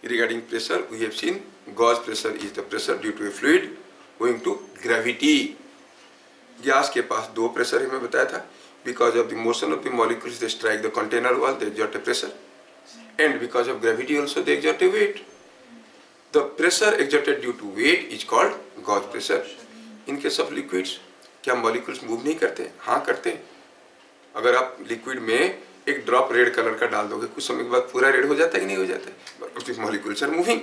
Regarding pressure, we have seen gauge pressure is the pressure due to a fluid owing to gravity. Gas के पास दो pressure हमें बताया था. Because of the motion of the molecules, they strike the container wall, they exert a pressure, and because of gravity also they exert a weight. The pressure exerted due to weight is called gauge pressure. In case of liquids, क्या molecules move नहीं करते? हाँ करते हैं. अगर आप liquid में एक ड्रॉप रेड कलर का डाल दोगे, कुछ समय के बाद पूरा रेड हो जाता है कि नहीं हो जाता है? But molecules are moving,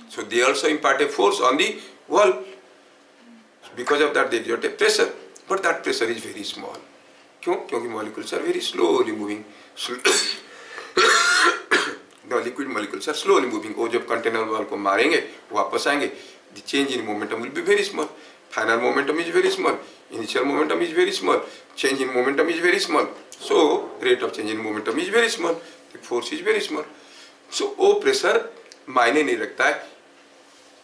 so they also impart a force on the wall. Because of that they exert a pressure, but that pressure is very small. क्यों? क्योंकि molecules are very slowly moving. The liquid molecules are slowly moving. वो जब container wall को मारेंगे वापस आएंगे, the change in momentum will be very small. Final momentum is very small. Initial momentum is very small. Change in momentum is very small. So rate of change in momentum is very small. The force is very small. So वो pressure मायने नहीं रखता है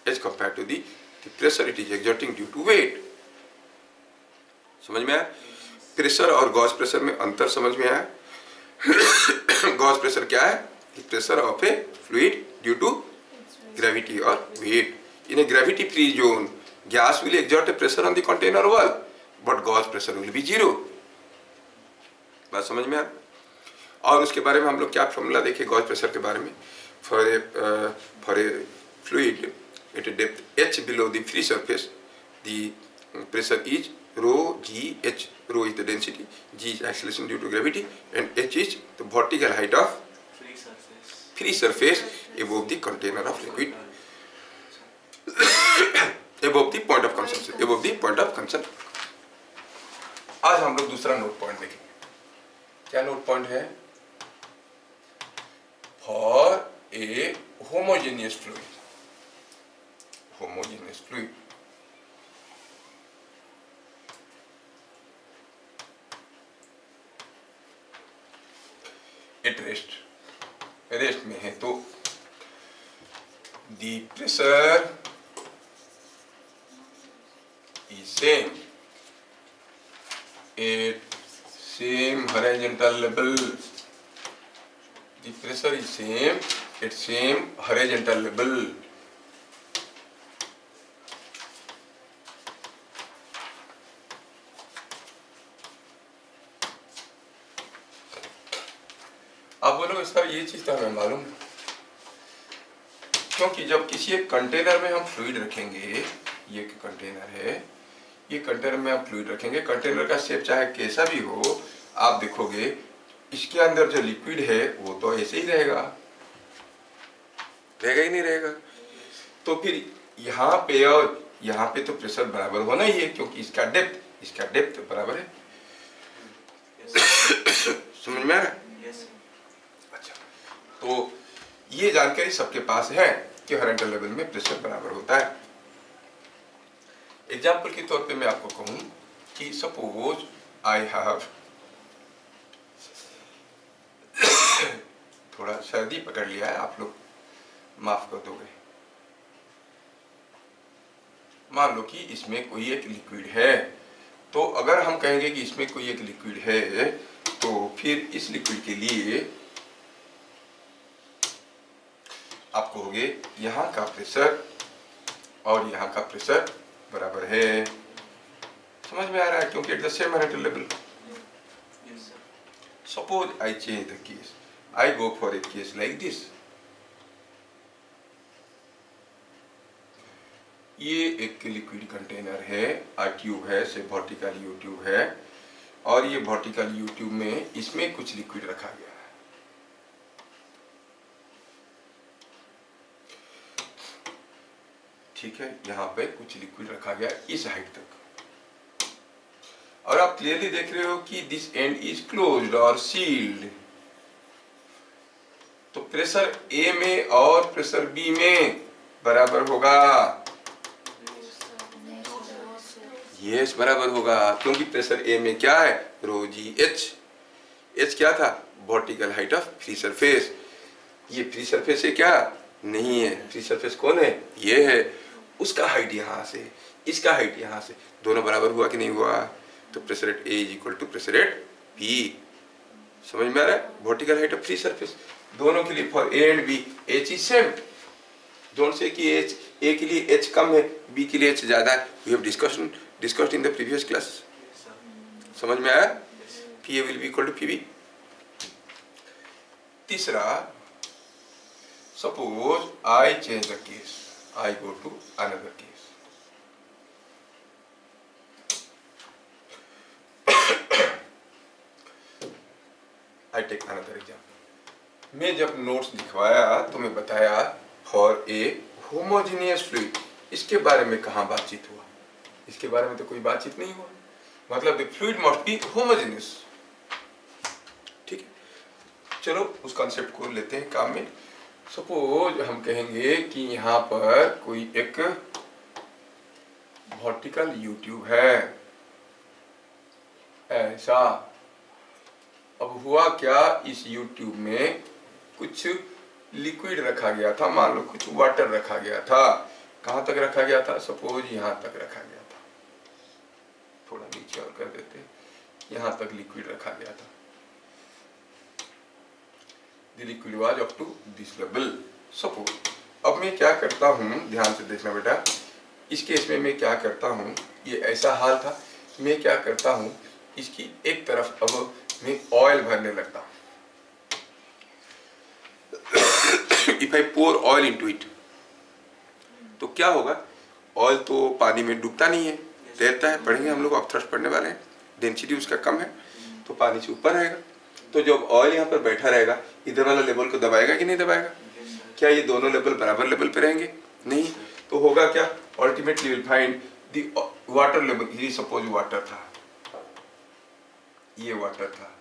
as compared to the pressure it is exerting due to weight. समझ में आया? Pressure और gauge pressure में अंतर समझ में आया? गॉज प्रेशर क्या है? Pressure of a fluid due to gravity or weight. In a gravity free zone, gas will exert a pressure on the container wall, but gauge pressure will be zero. बात समझ में आ? और उसके बारे में हम लोग क्या फॉर्मूला देखे गॉज प्रेशर के बारे में? For a fluid at a depth h below the free surface, the pressure is rho g h. Rho is the density, g is acceleration due to gravity, and h is the vertical height of free surface above the container of liquid, above the point of consumption, above the point of consumption. आज हम लोग दूसरा note point देखेंगे. क्या note point है? For a homogeneous fluid, homogeneous fluid at rest, rest में है तो the pressure is same at same horizontal level. The pressure is same at same horizontal level. आप बोलोगे सर ये चीज तो हमें मालूम है, क्योंकि जब किसी एक कंटेनर में हम फ्लूइड रखेंगे, ये कंटेनर है, ये कंटेनर में आप फ्लूइड रखेंगे, कंटेनर का शेप चाहे कैसा भी हो, आप देखोगे इसके अंदर जो लिक्विड है वो तो ऐसे ही रहेगा, रहेगा ही नहीं रहेगा. तो फिर यहाँ पे और यहाँ पे तो प्रेशर बराबर होना ही है, क्योंकि इसका डेप्थ बराबर है. समझ में आ रहा है? अच्छा, तो ये जानकारी सबके पास है कि हॉरिजॉन्टल लेवल में प्रेशर बराबर होता है. एग्जाम्पल के तौर पे मैं आपको कहूं कि सपोज आई हैव, थोड़ा सर्दी पकड़ लिया है, आप लोग माफ कर दोगे. मान लो कि इसमें कोई एक लिक्विड है, तो अगर हम कहेंगे कि इसमें कोई एक लिक्विड है, तो फिर इस लिक्विड के लिए आप कहोगे यहाँ का प्रेशर और यहाँ का प्रेशर बराबर है. समझ में आ रहा है? क्योंकि eight the same horizontal level. Suppose I change the case, I go for a case like this. ये एक लिक्विड कंटेनर है, आ ट्यूब है, से वर्टिकल यू ट्यूब है, और ये वर्टिकल यू ट्यूब में इसमें कुछ लिक्विड रखा गया है. ठीक है, यहाँ पे कुछ लिक्विड रखा गया इस हाइट तक, और आप क्लियरली देख रहे हो कि दिस एंड इज क्लोज्ड और सील्ड. तो प्रेशर ए में और प्रेशर बी में बराबर होगा. यस, बराबर होगा, क्योंकि प्रेशर ए में क्या है? Rho g H. एच क्या था? Vertical height of free surface. ये फ्री सरफेस है क्या? नहीं है. फ्री सरफेस कौन है? ये है. उसका हाइट यहाँ से, इसका हाइट यहाँ से, दोनों बराबर हुआ कि नहीं हुआ? तो pressure at A is equal to pressure at B. समझ में आ रहा है? Vertical height of free surface दोनों के लिए for A and B H is same. Don't say कि H A के लिए H कम है, B के लिए H ज़्यादा है. We have discussed in the previous class. समझ में आया? PA will be equal to PB. तीसरा, suppose I change the case. I go to another case. I take another example. मैं जब नोट्स लिखवाया तो मैं बताया फॉर ए होमोजेनियस फ्लूइड. इसके बारे में कहाँ बातचीत हुआ? इसके बारे में तो कोई बातचीत नहीं हुआ. मतलब the fluid must B homogeneous. ठीक है, चलो उस कॉन्सेप्ट को लेते हैं काम में. सपोज हम कहेंगे कि यहाँ पर कोई एक वर्टिकल यूट्यूब है ऐसा. अब हुआ क्या, इस यूट्यूब में कुछ लिक्विड रखा गया था, मान लो कुछ वाटर रखा गया था. कहाँ तक रखा गया था? सपोज यहाँ तक रखा गया था. थोड़ा नीचे और कर देते, यहाँ तक लिक्विड रखा गया था. The liquid was up to this level. Suppose अब मैं क्या करता हूँ, ध्यान से देखना बेटा. इस केस में मैं क्या करता हूँ, ये ऐसा हाल था. मैं क्या करता हूँ, इसकी एक तरफ अब मैं ऑयल भरने लगता हूँ. If I pour oil into it, तो क्या होगा? ऑयल तो पानी में डूबता नहीं है, तैरता है. पढ़ेंगे हम लोग, अब थ्रस्ट पढ़ने वाले हैं. डेंसिटी उसका कम है तो पानी से ऊपर रहेगा. तो जब ऑयल यहाँ पर बैठा रहेगा, इधर वाला लेवल को दबाएगा कि नहीं दबाएगा? क्या ये दोनों लेवल बराबर लेवल पे रहेंगे? नहीं. तो होगा क्या? Ultimately will find the water level. ये सपोज वाटर था, ये वाटर था.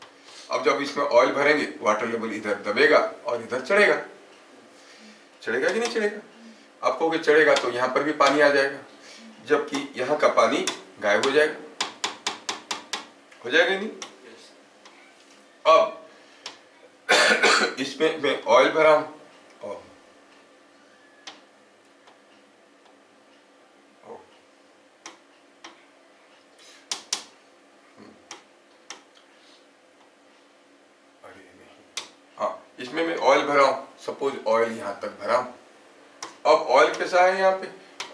अब जब इसमें ऑयल भरेंगे, वाटर लेवल इधर दबेगा और इधर चढ़ेगा. चढ़ेगा कि नहीं चढ़ेगा? आप कहोगे चढ़ेगा तो यहाँ पर भी पानी आ जाएगा, जबकि यहाँ का पानी गायब हो जाएगा. हो जाएगा नहीं? अब इसमें मैं ऑयल भरा हूं और इसमें मैं ऑयल भरा हूं. सपोज ऑयल यहां तक भरा हूं. अब ऑयल कैसा है? यहाँ पे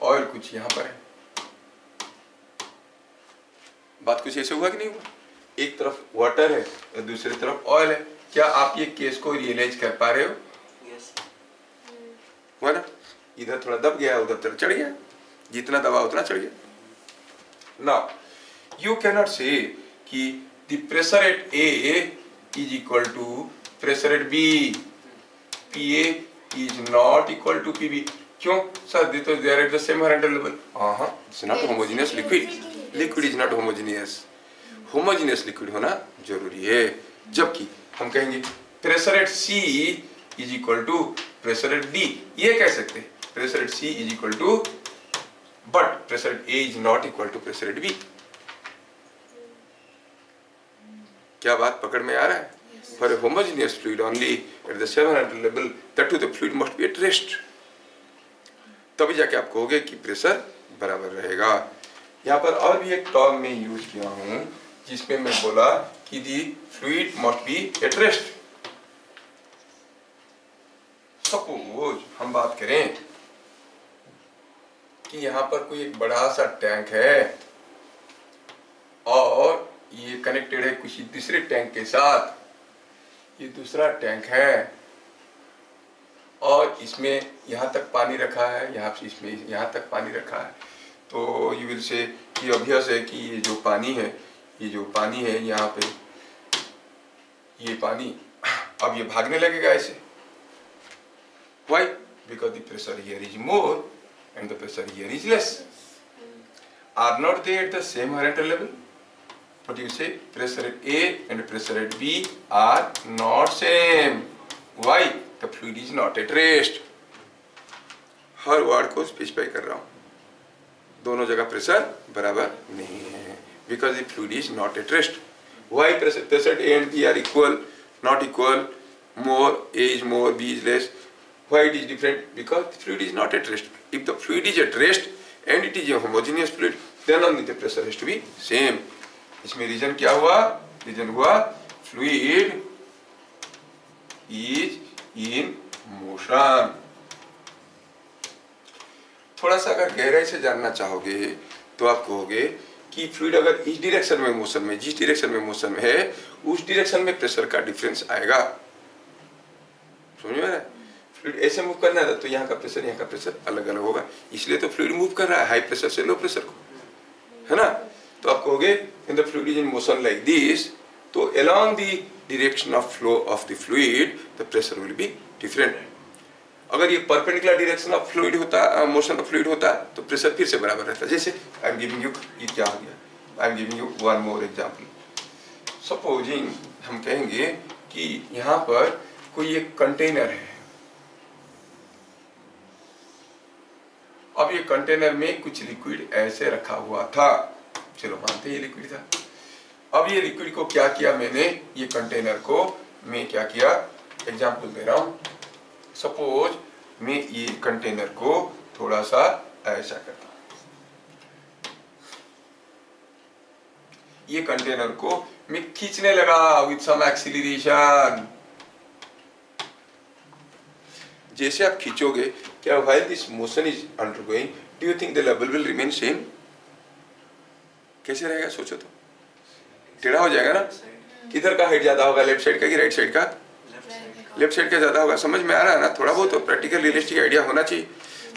ऑयल कुछ यहाँ पर है. बात कुछ ऐसे हुआ कि नहीं हुआ? एक तरफ वाटर है और दूसरी तरफ ऑयल है. क्या आप ये केस को रियलाइज कर पा रहे हो? yes. हुआ ना? इधर थोड़ा दब गया, उधर थोड़ा चढ़ गया. जितना दबा उतना चढ़ गया. Now you can not say कि the pressure at A is equal to pressure at B. PA is not equal to PB. क्यों sir? They are at the same horizontal level. It's not homogeneous liquid. Liquid is not homogeneous. Homogeneous liquid होना जरूरी है. जबकि हम कहेंगे pressure at C is equal to pressure at D. ये कह सकते हैं pressure at C is equal to, but pressure at A is not equal to pressure at B. क्या बात पकड़ में आ रहा है? For a homogeneous fluid only at the 700 level, that to the fluid must be at rest. तभी जाके आप कहोगे कि प्रेशर बराबर रहेगा. यहाँ पर और भी एक टर्म में यूज किया हूँ जिसमें मैं बोला कि the fluid must be at rest. Suppose हम बात करें कि यहाँ पर कोई एक बड़ा सा टैंक है और ये कनेक्टेड है किसी दूसरे टैंक के साथ. ये दूसरा टैंक है और इसमें यहाँ तक पानी रखा है, यहाँ से इसमें यहाँ तक पानी रखा है. तो यू विल से कि ऑब्वियस है कि ये जो पानी है यहाँ पे, ये पानी अब ये भागने लगेगा ऐसे. Why? Because the pressure here is more and the pressure here is less. Are not they at the same horizontal level? But you say pressure at A and pressure at B are not same. Why? The fluid is not at rest. Her word को specify कर रहा हूँ. दोनों जगह pressure बराबर नहीं है. Because the fluid is not at rest. Why pressure at A and B are equal, not equal? More, A is more, B is less. Why it is different? Because the fluid is not at rest. If the fluid is at rest and it is a homogeneous fluid, then only the pressure has to be same. इसमें reason क्या हुआ? Reason हुआ fluid is in motion. थोड़ा सा अगर गहराई से जानना चाहोगे तो आप कहोगे कि फ्लूइड अगर इस डायरेक्शन में मोशन में, जिस डायरेक्शन में मोशन में है उस डायरेक्शन में प्रेशर का डिफरेंस आएगा। समझ में आ रहा है? फ्लूइड ऐसे मूव करना है तो यहाँ का प्रेशर अलग अलग होगा, इसलिए तो फ्लूइड मूव कर रहा है हाई प्रेशर से लो प्रेशर को, है ना। तो आप कहोगे in the fluid is in motion like this, तो along the direction of flow of the fluid the pressure will be different. अगर ये परपेंडिकुलर डायरेक्शन ऑफ फ्लूइड होता, मोशन ऑफ फ्लूइड होता तो प्रेशर फिर से बराबर रहता। जैसे आई एम गिविंग यू, ये क्या हो गया, I am giving you one more example. Supposing हम कहेंगे कि यहाँ पर कोई एक कंटेनर है, अब ये कंटेनर में कुछ लिक्विड ऐसे रखा हुआ था, चलो मानते ये लिक्विड था। अब ये लिक्विड को क्या किया मैंने, ये कंटेनर को मैं क्या किया, एग्जांपल दे रहा हूं। सपोज मैं ये कंटेनर को थोड़ा सा ऐसा करता हूं, ये कंटेनर को मैं खींचने लगा विथ सम एक्सीलरेशन। जैसे आप खींचोगे, क्या while this motion is undergoing do you think the level will remain same? कैसे रहेगा सोचो तो, टेढ़ा हो जाएगा ना। किधर का हाइट ज्यादा होगा, लेफ्ट साइड का कि राइट साइड का? लेफ्ट साइड का ज्यादा होगा। समझ में आ रहा है ना, थोड़ा बहुत तो प्रैक्टिकल रियलिस्टिक आइडिया होना चाहिए।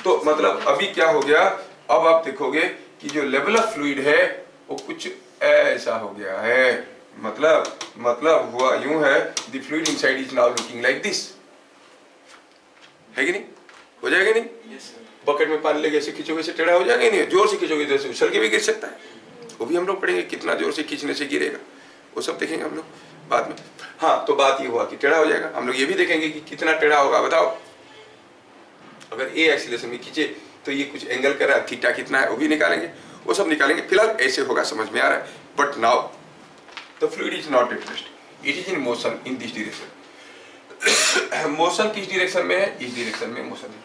तो मतलब अभी क्या हो गया, अब आप देखोगे कि जो लेवल ऑफ फ्लूइड है वो कुछ ऐसा हो गया है, मतलब हुआ यूं है, the fluid inside is now looking like this, है कि नहीं? हो जाएगा नहीं? बकेट में पानी लेके ऐसे खींचोगे से टेढ़ा हो जाएगा नहीं, जोर से खींचोगे तो उछल के भी गिर सकता है। वो भी हम लोग पढ़ेंगे कितना जोर से खींचने से गिरेगा, वो सब देखेंगे हम लोग बाद में। हाँ, तो बात ये हुआ कि टेढ़ा हो जाएगा, हम लोग ये भी देखेंगे कि कितना टेढ़ा होगा बताओ। अगर ए एक्सीलरेशन में खींचे तो ये कुछ एंगल कर रहा है, थीटा कितना है वो भी निकालेंगे, वो सब निकालेंगे। फिलहाल ऐसे होगा, समझ में आ रहा है। But now the fluid is not at rest, it is in motion in this direction. Motion किस डायरेक्शन में है? इस डायरेक्शन में मोशन है।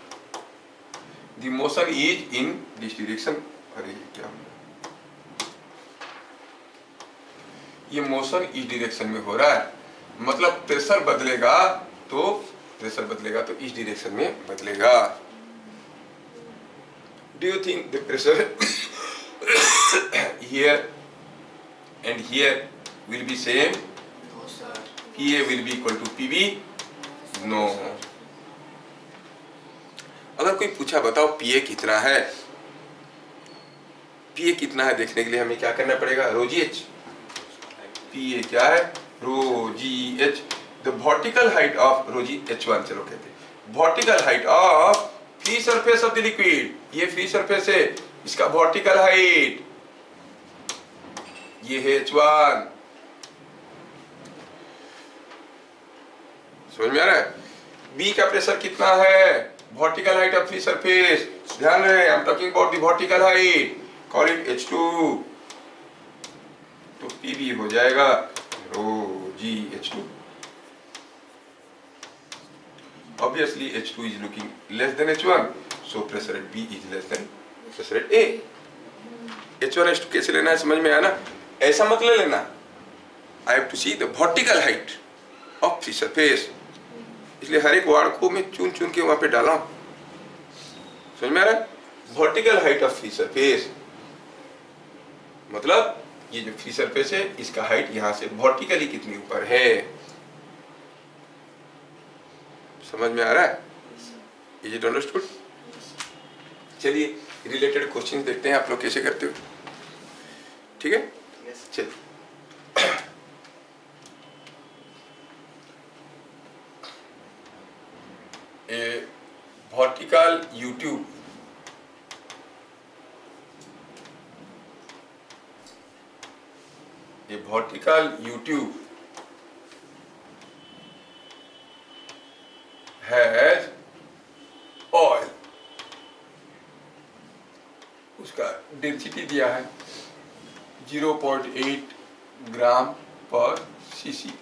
The motion is in this direction. अरे क्या, ये मोशन इस डायरेक्शन में हो रहा है, मतलब प्रेशर बदलेगा तो इस डायरेक्शन में बदलेगा। Do you think the pressure here and here will be same? PA will be equal to PB? No. अगर कोई पूछा बताओ PA कितना है, PA कितना है देखने के लिए हमें क्या करना पड़ेगा? रो जी एच। PA क्या है? Rho g h. The vertical height of rho g H1 चलो कहते हैं, vertical height of free surface of the liquid, ये फ्री सरफेस है, इसका वर्टिकल हाइट ये है H1। समझ में आ रहा है? B का प्रेशर कितना है? Vertical height of free surface, ध्यान रहे आई am talking about the vertical height, call it H2। तो PB हो जाएगा रो g H2। Obviously H2 is looking less than H1, so pressure at B is less than pressure at A। H1 H2 कैसे लेना है समझ में आया ना? ऐसा मत ले लेना, I have to see the vertical height of free surface, इसलिए हर एक वार्ड को मैं चुन चुन के वहां पे डाला हूं। समझ में आ रहा है? Vertical height of free surface मतलब ये जो फ्री सरफेस है इसका हाइट यहां से वर्टिकली कितनी ऊपर है। समझ में आ रहा है? Is it understood? चलिए रिलेटेड क्वेश्चन देखते हैं आप लोग कैसे करते हो, ठीक है? चलिए a vertical U tube, a vertical U-tube has oil, उसका डेंसिटी दिया है 0.8 gram per cc.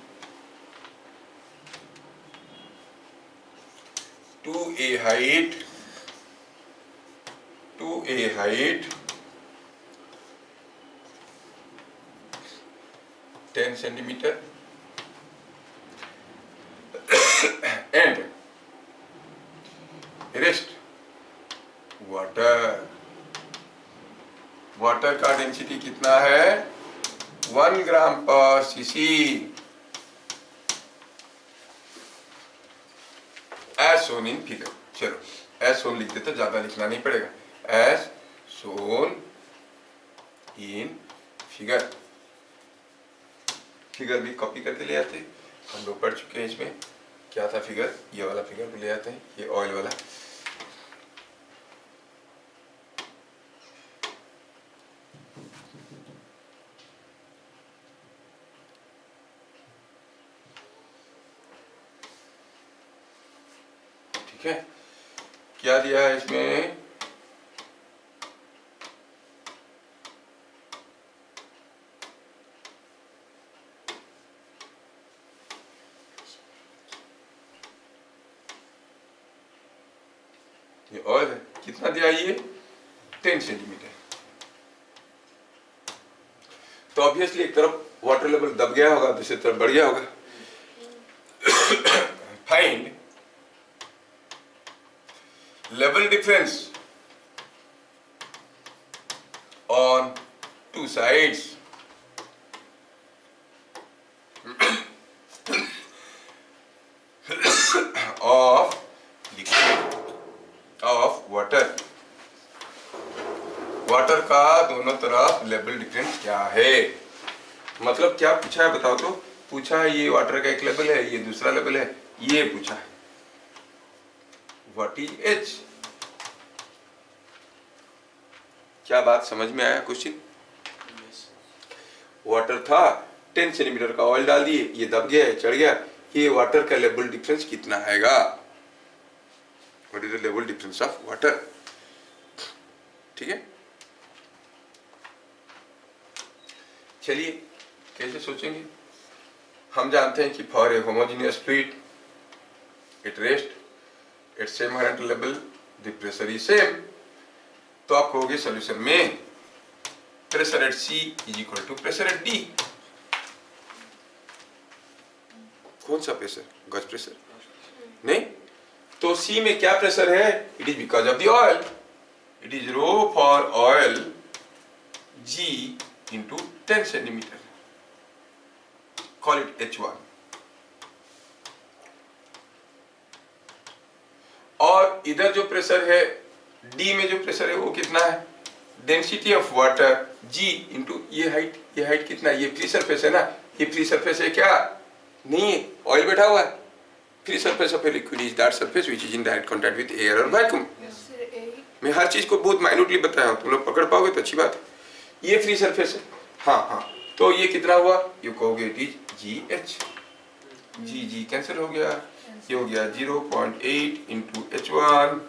to a height 10 centimeter and rest. Water, water का डेंसिटी कितना है? 1 gram per cc. As shown in figure. चलो एज शोन लिख देते, ज्यादा लिखना नहीं पड़ेगा। As shown in figure. Figure भी कॉपी करके ले आते, हम लोग पढ़ चुके हैं। इसमें क्या था फिगर? ये वाला फिगर भी ले आते हैं, ये ऑयल वाला। ठीक है, क्या दिया है इसमें? ये ऑयल है, कितना दिया? ये 10 सेंटीमीटर। तो ऑब्वियसली एक तरफ वाटर लेवल दब गया होगा, दूसरी तरफ बढ़ गया होगा। Find level difference on two sides of liquid of water। Water का दोनों तरफ लेवल डिफरेंस क्या है? मतलब क्या पूछा है बताओ तो? पूछा है ये वाटर का एक लेवल है, ये दूसरा लेवल है, ये पूछा है। What is H? क्या बात समझ में आया क्वेश्चन? वाटर था, 10 सेंटीमीटर का ऑयल डाल दिए, ये दब गया, चढ़ गया। ये वाटर का लेवल डिफरेंस कितना आएगा? What is the level difference of water? ठीक है, चलिए कैसे सोचेंगे? हम जानते हैं कि for a homogeneous fluid at rest at same horizontal level the pressure is same. तो आप कहोगे सॉल्यूशन में pressure at C is equal to pressure at D. कौन सा प्रेशर? Gauss pressure? नहीं, तो सी में क्या प्रेशर है? It is because of the oil. It is rho for oil G into 10 centimetre, call it H1। और इधर जो प्रेशर है डी में, जो प्रेशर है वो कितना है? Density of water g into ये हाइट। ये हाइट कितना है? ये फ्री सरफेस है ना, ये फ्री सरफेस है क्या? नहीं है, ऑयल बैठा हुआ है। Free surface of a liquid is that surface which is in direct contact with air और वैक्यूम। मैं हर चीज को बहुत माइन्यूटली बताया हूं, तुम लोग पकड़ पाओगे तो अच्छी बात है। ये फ्री सरफेस है, हाँ हाँ। तो ये कितना हुआ? ये कहोगे it is g h. G g cancel हो गया, ये हो गया 0.8 into H1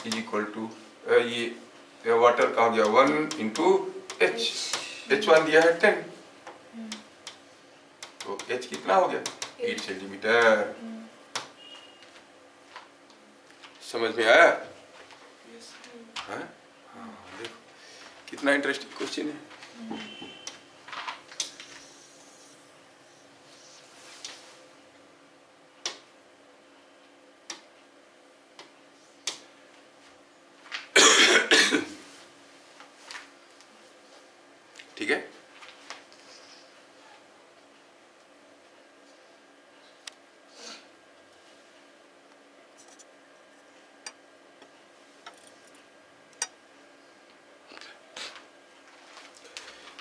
is equal to ये वाटर का हो गया 1 इंटू एच। H1 दिया है 10, तो H कितना हो गया? 8 सेंटीमीटर। समझ में आया? हाँ हाँ, देखो कितना इंटरेस्टिंग क्वेश्चन है। ठीक है,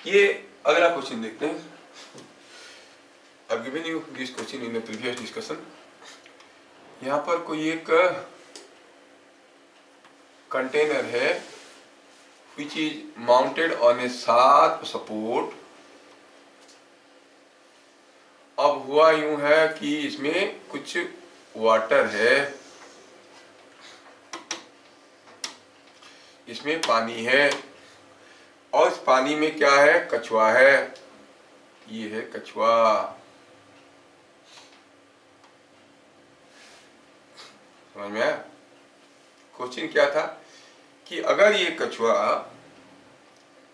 ये अगला क्वेश्चन देखते हैं। I've given you this question in a previous discussion। यहाँ पर कोई एक कंटेनर है which is mounted on a sharp support। अब हुआ यूं है कि इसमें कुछ वाटर है, इसमें पानी है, और इस पानी में क्या है? कछुआ है। ये है कछुआ। समझ में आया? क्वेश्चन क्या था कि अगर ये कछुआ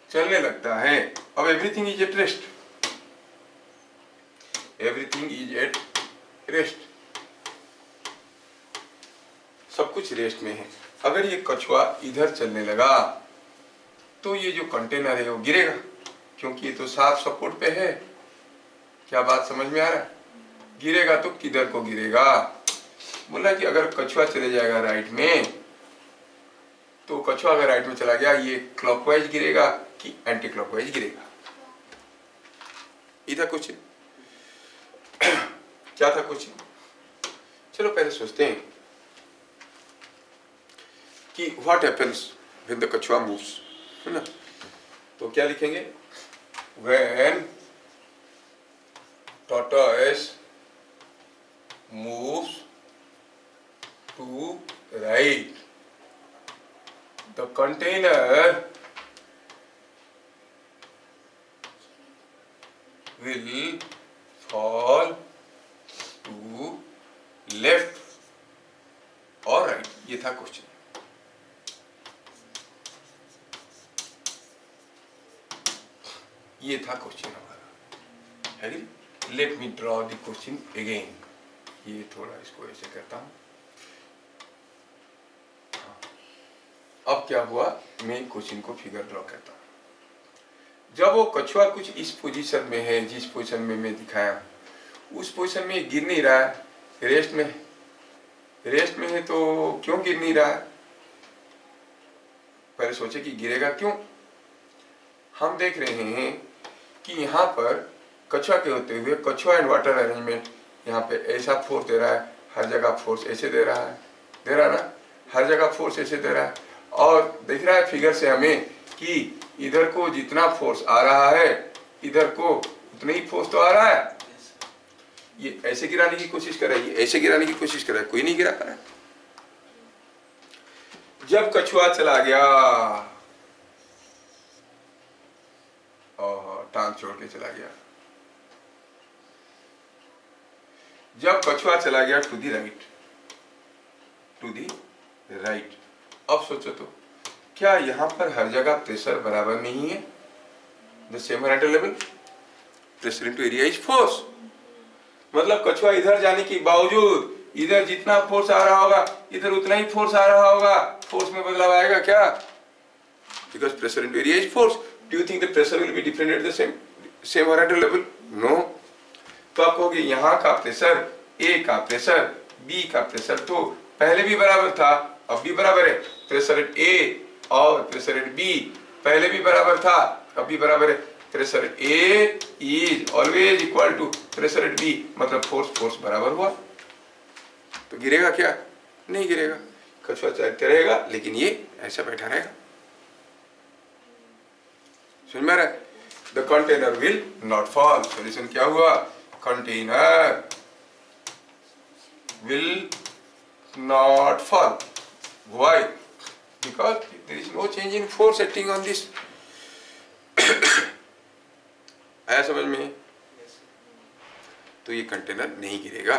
चलने लगता है, अब everything is at rest, everything is at rest. सब कुछ रेस्ट में है। अगर ये कछुआ इधर चलने लगा तो ये जो कंटेनर है वो गिरेगा, क्योंकि ये तो साफ सपोर्ट पे है। क्या बात समझ में आ रहा है? गिरेगा तो किधर को गिरेगा? बोला कि अगर कछुआ चले जाएगा राइट में, तो कछुआ अगर राइट में चला गया, ये क्लॉकवाइज गिरेगा कि एंटी क्लॉकवाइज गिरेगा? इधर क्वेश्चन क्या था क्वेश्चन? चलो पहले सोचते हैं कि व्हाट हैपेंस व्हेन द कछुआ मूव्स, है ना? तो क्या लिखेंगे? When tortoise moves to right, the container will fall to left or right. ये था क्वेश्चन। ये था क्वेश्चन हमारा, है कि? Let me draw the question again. ये थोड़ा इसको ऐसे करता हूं। अब क्या हुआ, मैं क्वेश्चन को फिगर ड्रॉ करता हूं। जब वो कछुआ कुछ इस पोजीशन में है, जिस पोजीशन में मैं दिखाया, उस पोजीशन में गिर नहीं रहा है, रेस्ट में है। रेस्ट में है तो क्यों गिर नहीं रहा है? पहले सोचे कि गिरेगा क्यों। हम देख रहे हैं कि यहाँ पर कछुआ के होते हुए कछुआ एंड वाटर अरेंजमेंट यहाँ पे ऐसा फोर्स दे रहा है, हर जगह फोर्स ऐसे दे रहा है, दे रहा ना, हर जगह फोर्स ऐसे दे रहा है। और दिख रहा है फिगर से हमें कि इधर को जितना फोर्स आ रहा है, इधर को उतना ही फोर्स तो आ रहा है। ये ऐसे गिराने की कोशिश कर रहा है, ये ऐसे गिराने की कोशिश कर रहा है, कोई नहीं गिरा पा रहा है। जब कछुआ चला गया और टांग छोड़ के चला गया, जब कछुआ चला गया to the right, to the right, अब सोचो तो क्या यहां पर हर जगह प्रेशर बराबर नहीं है? The same horizontal level, pressure into area is force. मतलब कछुआ इधर जाने के बावजूद इधर जितना फोर्स आ रहा होगा, इधर उतना ही फोर्स आ रहा होगा। फोर्स में बदलाव आएगा क्या? Because pressure into area is force. Do you think the pressure will be different at the same horizontal level? No. तो आप कहोगे यहाँ का प्रेशर, ए का प्रेशर, बी का प्रेशर तो पहले भी बराबर था, अब भी बराबर है। प्रेशर एट ए और प्रेशर एट बी पहले भी बराबर था, अब भी बराबर है। Pressure at A is always equal to pressure at b, मतलब फोर्स बराबर हुआ। तो गिरेगा क्या? नहीं गिरेगा। कछुआ चलते रहेगा, लेकिन ये ऐसा बैठा रहेगा। समझ में आ रहा है? The container will not fall. Solution क्या हुआ? Container will not fall. Why? Because there is no change in force acting on this. आया समझ में? तो ये कंटेनर नहीं गिरेगा।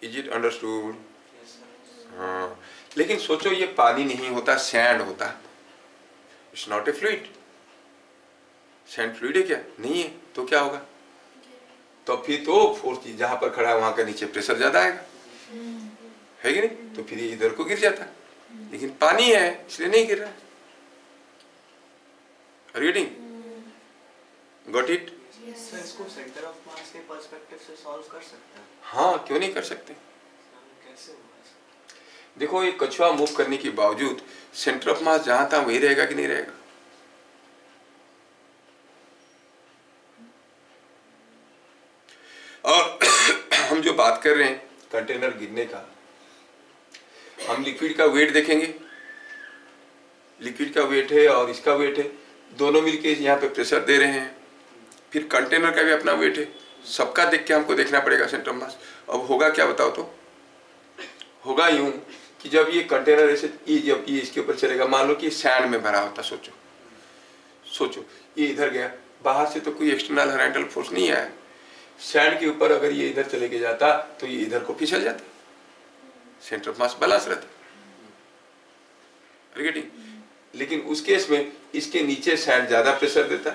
Is it understood? हाँ, लेकिन सोचो ये पानी नहीं होता, सैंड होता। It's not a fluid. Sand fluid है क्या? नहीं है। तो क्या होगा? तो फिर तो फोर्स जहां पर खड़ा है वहां का नीचे प्रेशर ज्यादा आएगा, है कि नहीं? तो फिर ये इधर को गिर जाता, लेकिन पानी है इसलिए नहीं गिर रहा है। Are you getting? Got it? Sir इसको सेंटर ऑफ मास के पर्सपेक्टिव से सॉल्व कर सकते हैं? हाँ, क्यों नहीं कर सकते? कैसे होगा? देखो ये कछुआ मूव करने के बावजूद सेंटर ऑफ मास जहां था वही रहेगा कि नहीं रहेगा? और हम जो बात कर रहे हैं कंटेनर गिरने का, हम लिक्विड का वेट देखेंगे। लिक्विड का वेट है और इसका वेट है, दोनों मिलके यहाँ पे प्रेशर दे रहे हैं। फिर कंटेनर का भी अपना वेट है, सबका देख के हमको देखना पड़ेगा सेंटर ऑफ मास। अब होगा क्या बताओ तो? होगा यूं कि जब ये कंटेनर ऐसे जब ये इसके ऊपर चलेगा, मान लो कि सैंड में भरा होता, सोचो ये इधर गया, बाहर से तो कोई एक्सटर्नल होरिजेंटल फोर्स नहीं आया। सैंड के ऊपर अगर ये इधर चले के जाता तो ये इधर को फिसल जाता, सेंटर ऑफ मास बैलेंस रहता। लेकिन उस केस में इसके नीचे सैंड ज्यादा प्रेशर देता,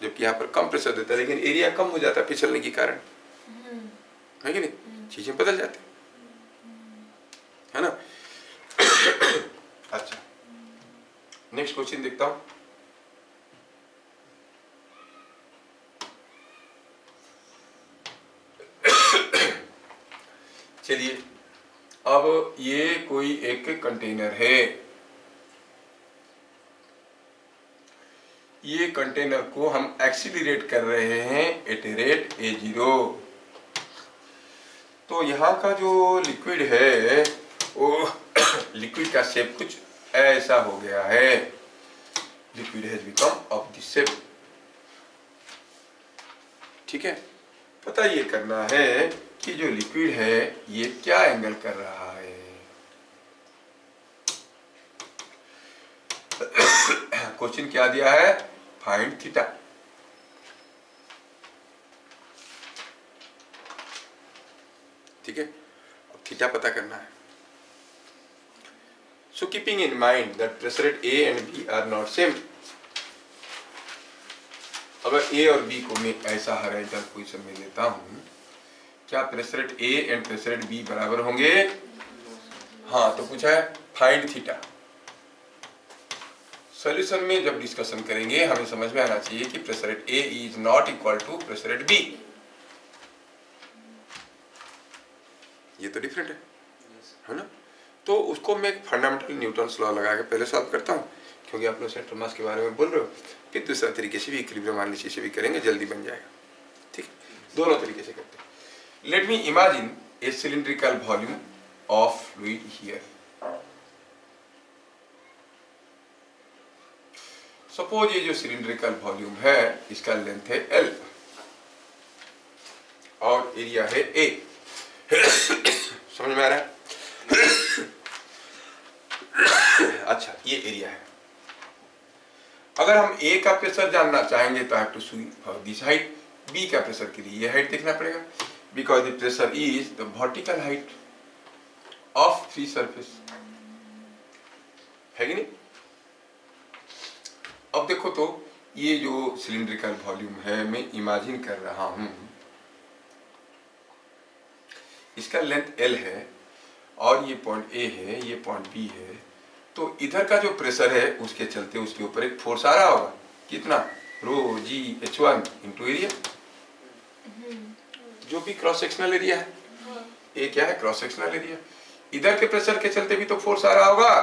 जबकि यहाँ पर कम प्रेशर देता, लेकिन एरिया कम हो जाता फिसलने के कारण, है कि नहीं? चीजें बदल जाती। नेक्स्ट क्वेश्चन देखता हूं। चलिए, अब ये कोई एक कंटेनर है, ये कंटेनर को हम एक्सीलरेट कर रहे हैं एट रेट a0। तो यहाँ का जो लिक्विड है वो लिक्विड का शेप कुछ ऐसा हो गया है, liquid has become of this shape. ठीक है, पता ये करना है कि जो लिक्विड है ये क्या एंगल कर रहा है। क्वेश्चन क्या दिया है, फाइंड थीटा। ठीक है, अब थीटा पता करना है। So keeping in mind that pressure at a and b are not same, अगर ए और बी को मैं ऐसा हॉरिजॉन्टल पोजीशन में लेता हूं, क्या pressure at a and pressure at b बराबर होंगे? हाँ, तो पूछा है फाइंड थीटा। सॉल्यूशन में जब डिस्कशन करेंगे हमें समझ में आना चाहिए कि pressure at A is not equal to pressure at b. ये तो डिफरेंट है ना। तो उसको मैं फंडामेंटल न्यूटन्स लॉ लगा के पहले सॉल्व करता हूँ, क्योंकि आप लोग सेंटर मास के बारे में बोल रहे हो। फिर दूसरा तरीके से भी इक्विलिब्रियम एनालिसिस से भी करेंगे, जल्दी बन जाएगा। ठीक, दोनों तरीके से करते हैं। Let me imagine A cylindrical volume of fluid here. Suppose ये जो सिलिंड्रिकल वॉल्यूम है इसका लेंथ है L और एरिया है A। समझ में आ रहा है? अच्छा, ये एरिया है। अगर हम A का प्रेशर जानना चाहेंगे तो I have to see this height. B का प्रेशर के लिए ये हाइट देखना पड़ेगा, because the pressure is the vertical height of free surface, है कि नहीं? अब देखो तो ये जो सिलिंड्रिकल वॉल्यूम है मैं इमेजिन कर रहा हूं, इसका लेंथ L है और ये पॉइंट A है, ये पॉइंट B है। तो इधर का जो प्रेशर है उसके चलते उसके ऊपर एक फोर्स आ रहा होगा, कितना? रो जी H1 इंटू एरिया, जो भी क्रॉस सेक्शनल एरिया है। ये क्या है? Cross sectional area. इधर के प्रेशर के चलते भी तो फोर्स आ रहा होगा,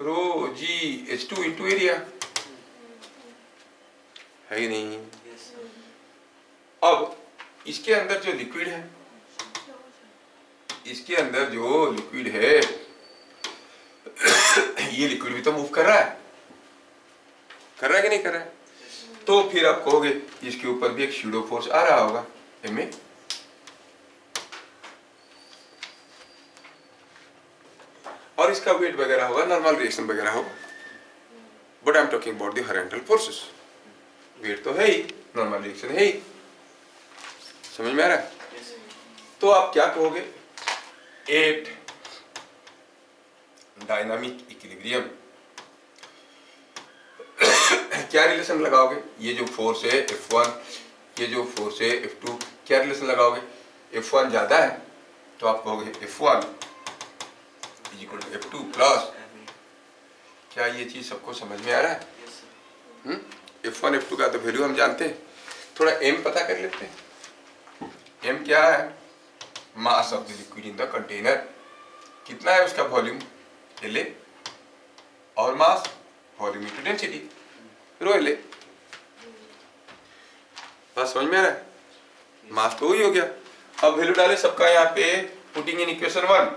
रो जी H2 इंटू एरिया, है ही नहीं? अब इसके अंदर जो लिक्विड है, इसके अंदर जो लिक्विड है ये लिक्विड भी तो मूव कर रहा है, कर रहा है कि नहीं कर रहा है? तो फिर आप कहोगे इसके ऊपर भी एक शूडो फोर्स आ रहा होगा, MA। और इसका वेट वगैरह होगा, नॉर्मल रिएक्शन वगैरह होगा। But I am talking about the horizontal forces. Weight तो है ही, नॉर्मल रिएक्शन है ही। समझ में आ रहा है? तो आप क्या कहोगे? एट डायनामिक इक्विलिब्रियम क्या रिलेशन लगाओगे? ये जो फोर्स है F1, ये जो फोर्स है F2, क्या रिलेशन लगाओगे? F1 ज्यादा है तो आप कहोगे F1 is equal to F2 plus. क्या ये चीज सबको समझ में आ रहा है? F1 F2 का तो वैल्यू हम जानते हैं, थोड़ा M पता कर लेते हैं। M क्या है? Mass of the liquid in the container. कितना है उसका वॉल्यूम? LA, और मास वॉल्यूम इनटू डेंसिटी, रो LA। बात समझ में आ रहा है? मास तो वही हो गया। अब वैल्यू डाले सबका यहाँ पे, putting in equation 1,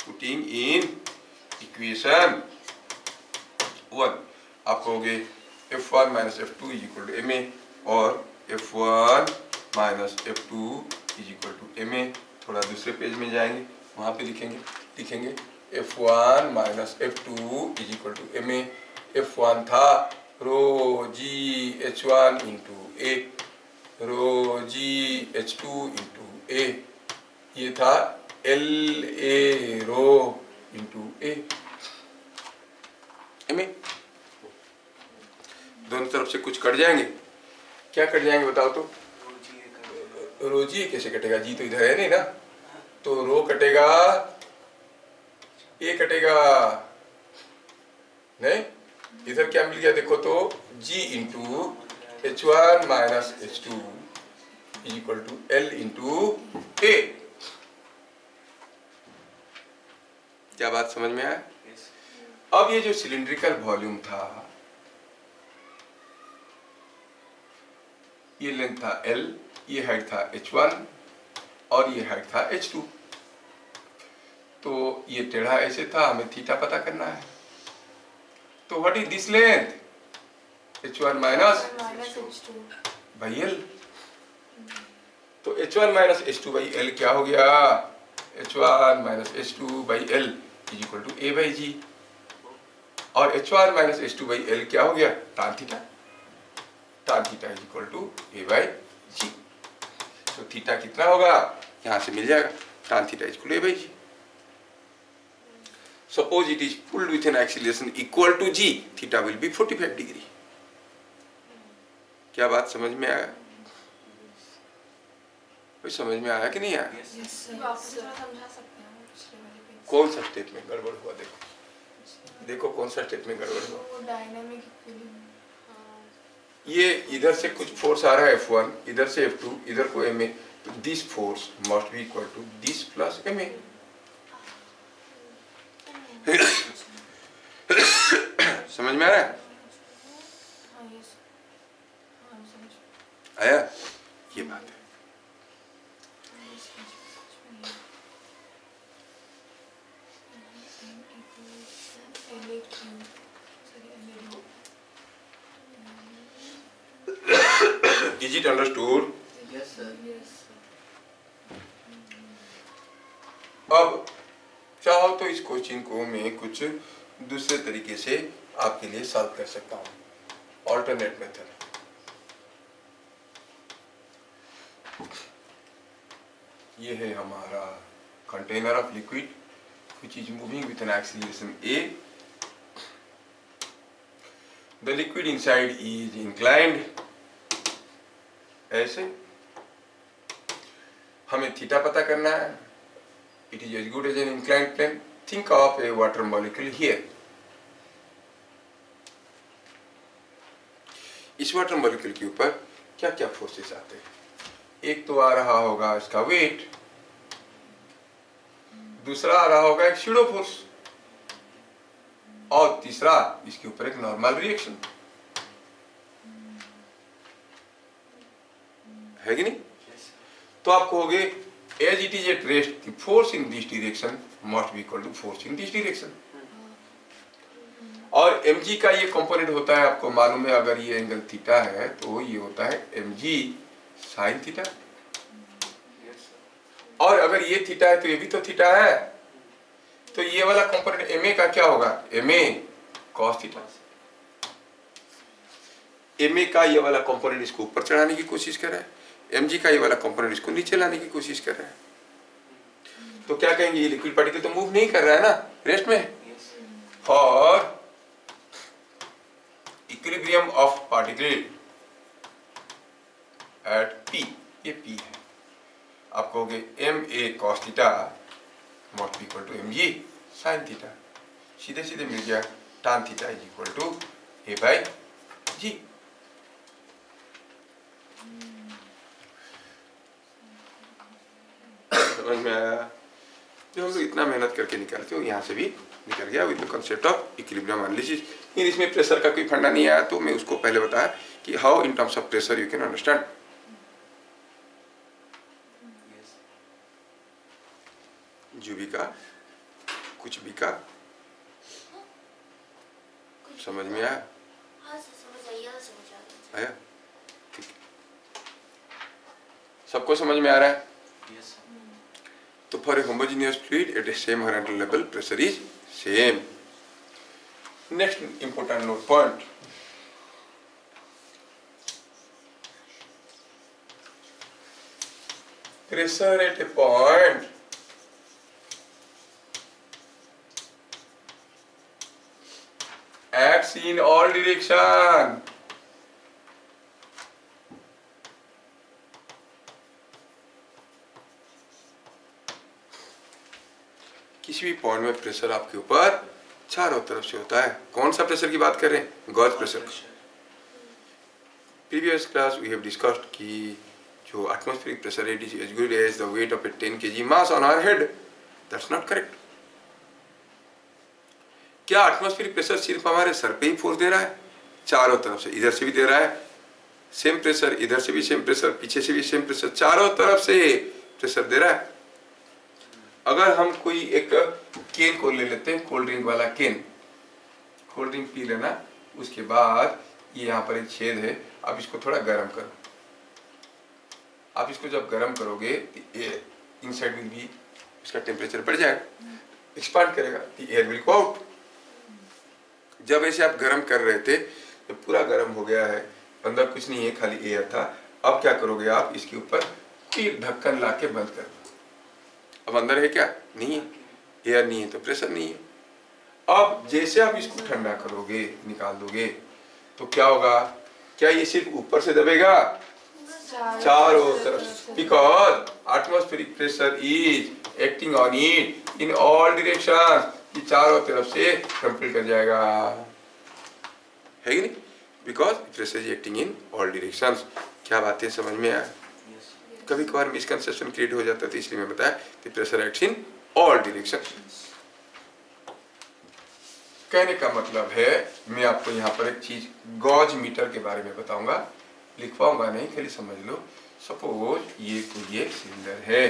putting in equation 1 आप कहोगे F1 minus F2 is equal to MA, और F1 minus F2 is equal to MA। थोड़ा दूसरे पेज में जाएंगे, वहां पे लिखेंगे F1 minus F2 is equal to MA। F1 था rho g H1 into A, rho g H2 into A, ये था LA rho into A, MA। दोनों तरफ से कुछ कट जाएंगे, क्या कट जाएंगे बताओ तो? रो जी कैसे कटेगा? जी तो इधर है नहीं ना, तो रो कटेगा, ए कटेगा, नहीं, इधर क्या मिल गया देखो तो G into H1 minus H2 is equal to L into A। क्या बात समझ में आया? Yes. अब ये जो सिलिंड्रिकल वॉल्यूम था, ये लेंथ था L, ये हाइट था H1 और ये हाइट था H2। तो ये टेढ़ा ऐसे था, हमें थीटा पता करना है। तो what is this length? H1 minus by L। तो H1 minus H2 by L क्या हो गया? H1 minus H2 by L is equal to A by G। और H1 minus H2 by L क्या हो गया? tan theta. tan theta is equal to A by G। तो theta कितना होगा? यहाँ से मिल जाएगा, tan theta is equal to A by G। Suppose it is pulled with an acceleration equal to G, theta will be 45 degree। क्या बात समझ में आया? कोई समझ में आया कि नहीं आया? कौन सा स्टेप में गड़बड़ हुआ? देखो कौन सा स्टेप में गड़बड़ हुआ। ये इधर से कुछ फोर्स आ रहा है F1, इधर से F2, इधर को MA, तो this force must be equal to this plus MA। समझ में आ रहा है? आया? ये बात है। Is it understood? Yes, sir. अब चाहो तो इस क्वेश्चन को मैं कुछ दूसरे तरीके से आपके लिए सॉल्व कर सकता हूँ, ऑल्टरनेट मेथड। ये है हमारा container of liquid which is moving with an acceleration A. The liquid inside is inclined, ऐसे हमें थीटा पता करना है। It is as good as an inclined plane. Think of a water molecule here. इस water molecule के ऊपर क्या क्या फोर्सेस आते हैं? एक तो आ रहा होगा इसका वेट, दूसरा आ रहा होगा एक स्यूडो फोर्स, और तीसरा इसके ऊपर एक नॉर्मल रिएक्शन है कि नहीं? तो आप कहोगे as it is at rest, the force in this direction must be equal to force in this direction। और mg का ये कंपोनेंट होता है, आपको मालूम है, अगर ये एंगल थीटा है तो ये होता है mg साइन थीटा, और अगर ये थीटा है तो ये भी तो थीटा है, तो ये वाला कंपोनेंट ma का क्या होगा? ma cos theta. ma का ये वाला कंपोनेंट इसको ऊपर चढ़ाने की कोशिश कर रहा है, mg का ये वाला कंपोनेंट इसको नीचे लाने की कोशिश कर रहा है। तो क्या कहेंगे? ये लिक्विड पार्टिकल तो मूव नहीं कर रहा है ना, रेस्ट में। For equilibrium of particle at P, ये P है, आप कहोगे ma cos theta must be equal to mg sin theta. सीधे सीधे मिल गया, tan theta is equal to A by G। समझ में आया? जो हम लोग इतना मेहनत करके निकालते हो, यहाँ से भी निकल गया with the concept of equilibrium analysis. लेकिन इसमें प्रेशर का कोई फंडा नहीं आया, तो मैं उसको पहले बताया कि how in terms of pressure you can understand. जो भी का कुछ भी का समझ में आया? आया? ठीक, सबको समझ में आ रहा है? Yes. तो for a homogeneous fluid at a same horizontal level pressure is same. Next important note point, pressure at a point acts in all direction। किसी भी पॉइंट में प्रेशर आपके ऊपर चारों तरफ से होता है। कौन सा प्रेशर की बात कर रहे हैं? Gauge pressure. Previous class we have discussed कि जो atmospheric pressure it is as good as the weight of a 10 kg mass on our head. That's not correct. क्या एटमॉस्फेरिक प्रेशर सिर्फ हमारे सर पे ही फोर्स दे रहा है? चारों तरफ से, इधर से भी दे रहा है सेम प्रेशर, इधर से भी सेम प्रेशर, पीछे से भी सेम प्रेशर, चारों तरफ से प्रेशर दे रहा है। अगर हम कोई एक केन को ले लेते हैं, कोल्ड ड्रिंक वाला केन, कोल्ड ड्रिंक पी लेना, उसके बाद ये यहाँ पर एक छेद है, आप इसको थोड़ा गर्म करो। आप इसको जब गर्म करोगे इनसाइड विल बी, उसका टेम्परेचर बढ़ जाएगा, एक्सपांड करेगा, एयर विल गो आउट। जब ऐसे आप गर्म कर रहे थे तो पूरा गर्म हो गया है, अंदर कुछ नहीं है, खाली एयर था। अब क्या करोगे आप? इसके ऊपर कोई ढक्कन ला के बंद कर दो। अब अंदर है क्या? नहीं है, एयर नहीं है तो प्रेशर नहीं है। अब जैसे आप इसको ठंडा करोगे, निकाल दोगे, तो क्या होगा? क्या ये सिर्फ ऊपर से दबेगा? चारों तरफ, because atmospheric pressure is acting on it in all direction. ये चारों तरफ से कंप्लीट कर जाएगा, है कि नहीं? Because pressure is acting in all directions. क्या बातें समझ में आया? कभी कभार मिसकंसेप्शन क्रिएट हो जाता है, तो इसलिए मैं बताया कि pressure acts in all direction. कहने का मतलब है, मैं आपको यहाँ पर एक चीज गॉज मीटर के बारे में बताऊंगा, लिखवाऊंगा नहीं, खाली समझ लो। सपोज ये कोई एक सिलेंडर है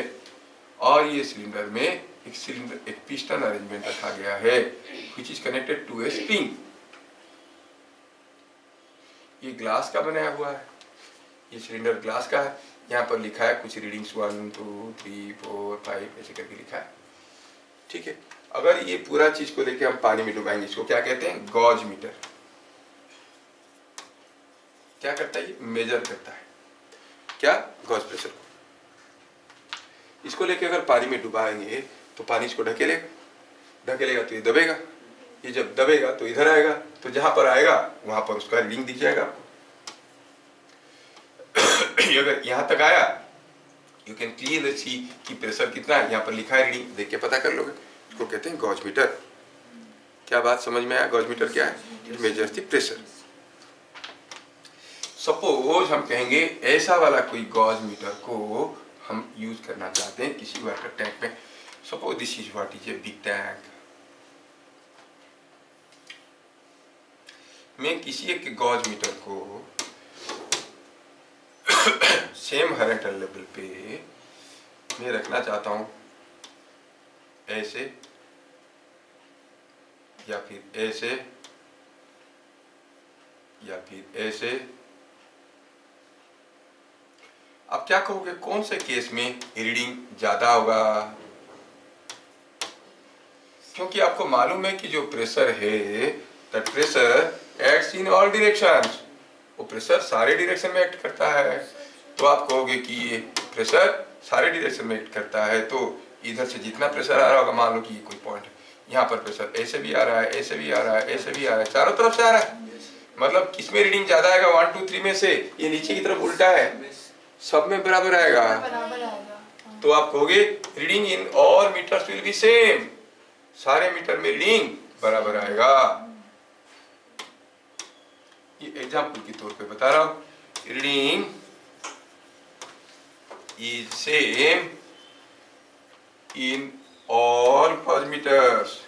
और ये सिलेंडर में एक पिस्टन अरेंजमेंट रखा गया है which is connected to a spring। ये ग्लास का बनाया हुआ है, ये सिलेंडर ग्लास का है। यहाँ पर लिखा है कुछ रीडिंग्स 1 2 3 4 5 ऐसे करके लिखा है, ठीक है। अगर ये पूरा चीज को लेके हम पानी में डुबाएंगे, इसको क्या कहते हैं? Gauge meter. क्या करता है? ये मेजर करता है क्या? गॉज प्रेशर को। इसको लेके अगर पानी में डुबाएंगे तो पानी इसको ढकेलेगा तो ये दबेगा, ये जब दबेगा तो इधर आएगा, तो जहां पर आएगा वहां पर उसका रीडिंग दिख जाएगा आपको। अगर यहां तक आया, यू कैन क्लियरली सी कि प्रेशर कितना है, यहाँ पर लिखा है, रीडिंग देख के पता कर लोगे। इसको कहते हैं गॉज मीटर। क्या बात समझ में आया? गॉज मीटर क्या है? It measures the pressure. Suppose हम कहेंगे ऐसा वाला कोई गॉज मीटर को हम यूज करना चाहते हैं किसी वाटर टैंक में। Suppose this is what is a big tank. मैं किसी एक गॉज मीटर को सेम हॉरिजॉन्टल लेवल पे मैं रखना चाहता हूं, ऐसे या फिर ऐसे या फिर ऐसे। अब क्या कहोगे, कौन से केस में रीडिंग ज्यादा होगा? क्योंकि आपको मालूम है कि जो प्रेशर है, that pressure acts in all directions. वो प्रेशर सारे डायरेक्शन में एक्ट करता है। तो आप कहोगे कि ये प्रेशर सारे डायरेक्शन में एक्ट करता है, तो इधर से जितना प्रेशर आ रहा होगा, मान लो कि ये कोई पॉइंट है, यहाँ पर प्रेशर ऐसे भी आ रहा है, ऐसे भी आ रहा है, ऐसे भी आ रहा है, चारों तरफ से आ रहा है। मतलब किस में रीडिंग ज्यादा आएगा? 1 2 3 में से ये नीचे की तरफ उल्टा है, सब में बराबर आएगा। तो आप कहोगे reading in all meters will be same. सारे मीटर में रीडिंग बराबर आएगा। ये एग्जांपल के तौर पे बता रहा हूं, reading is same in all gauge meters.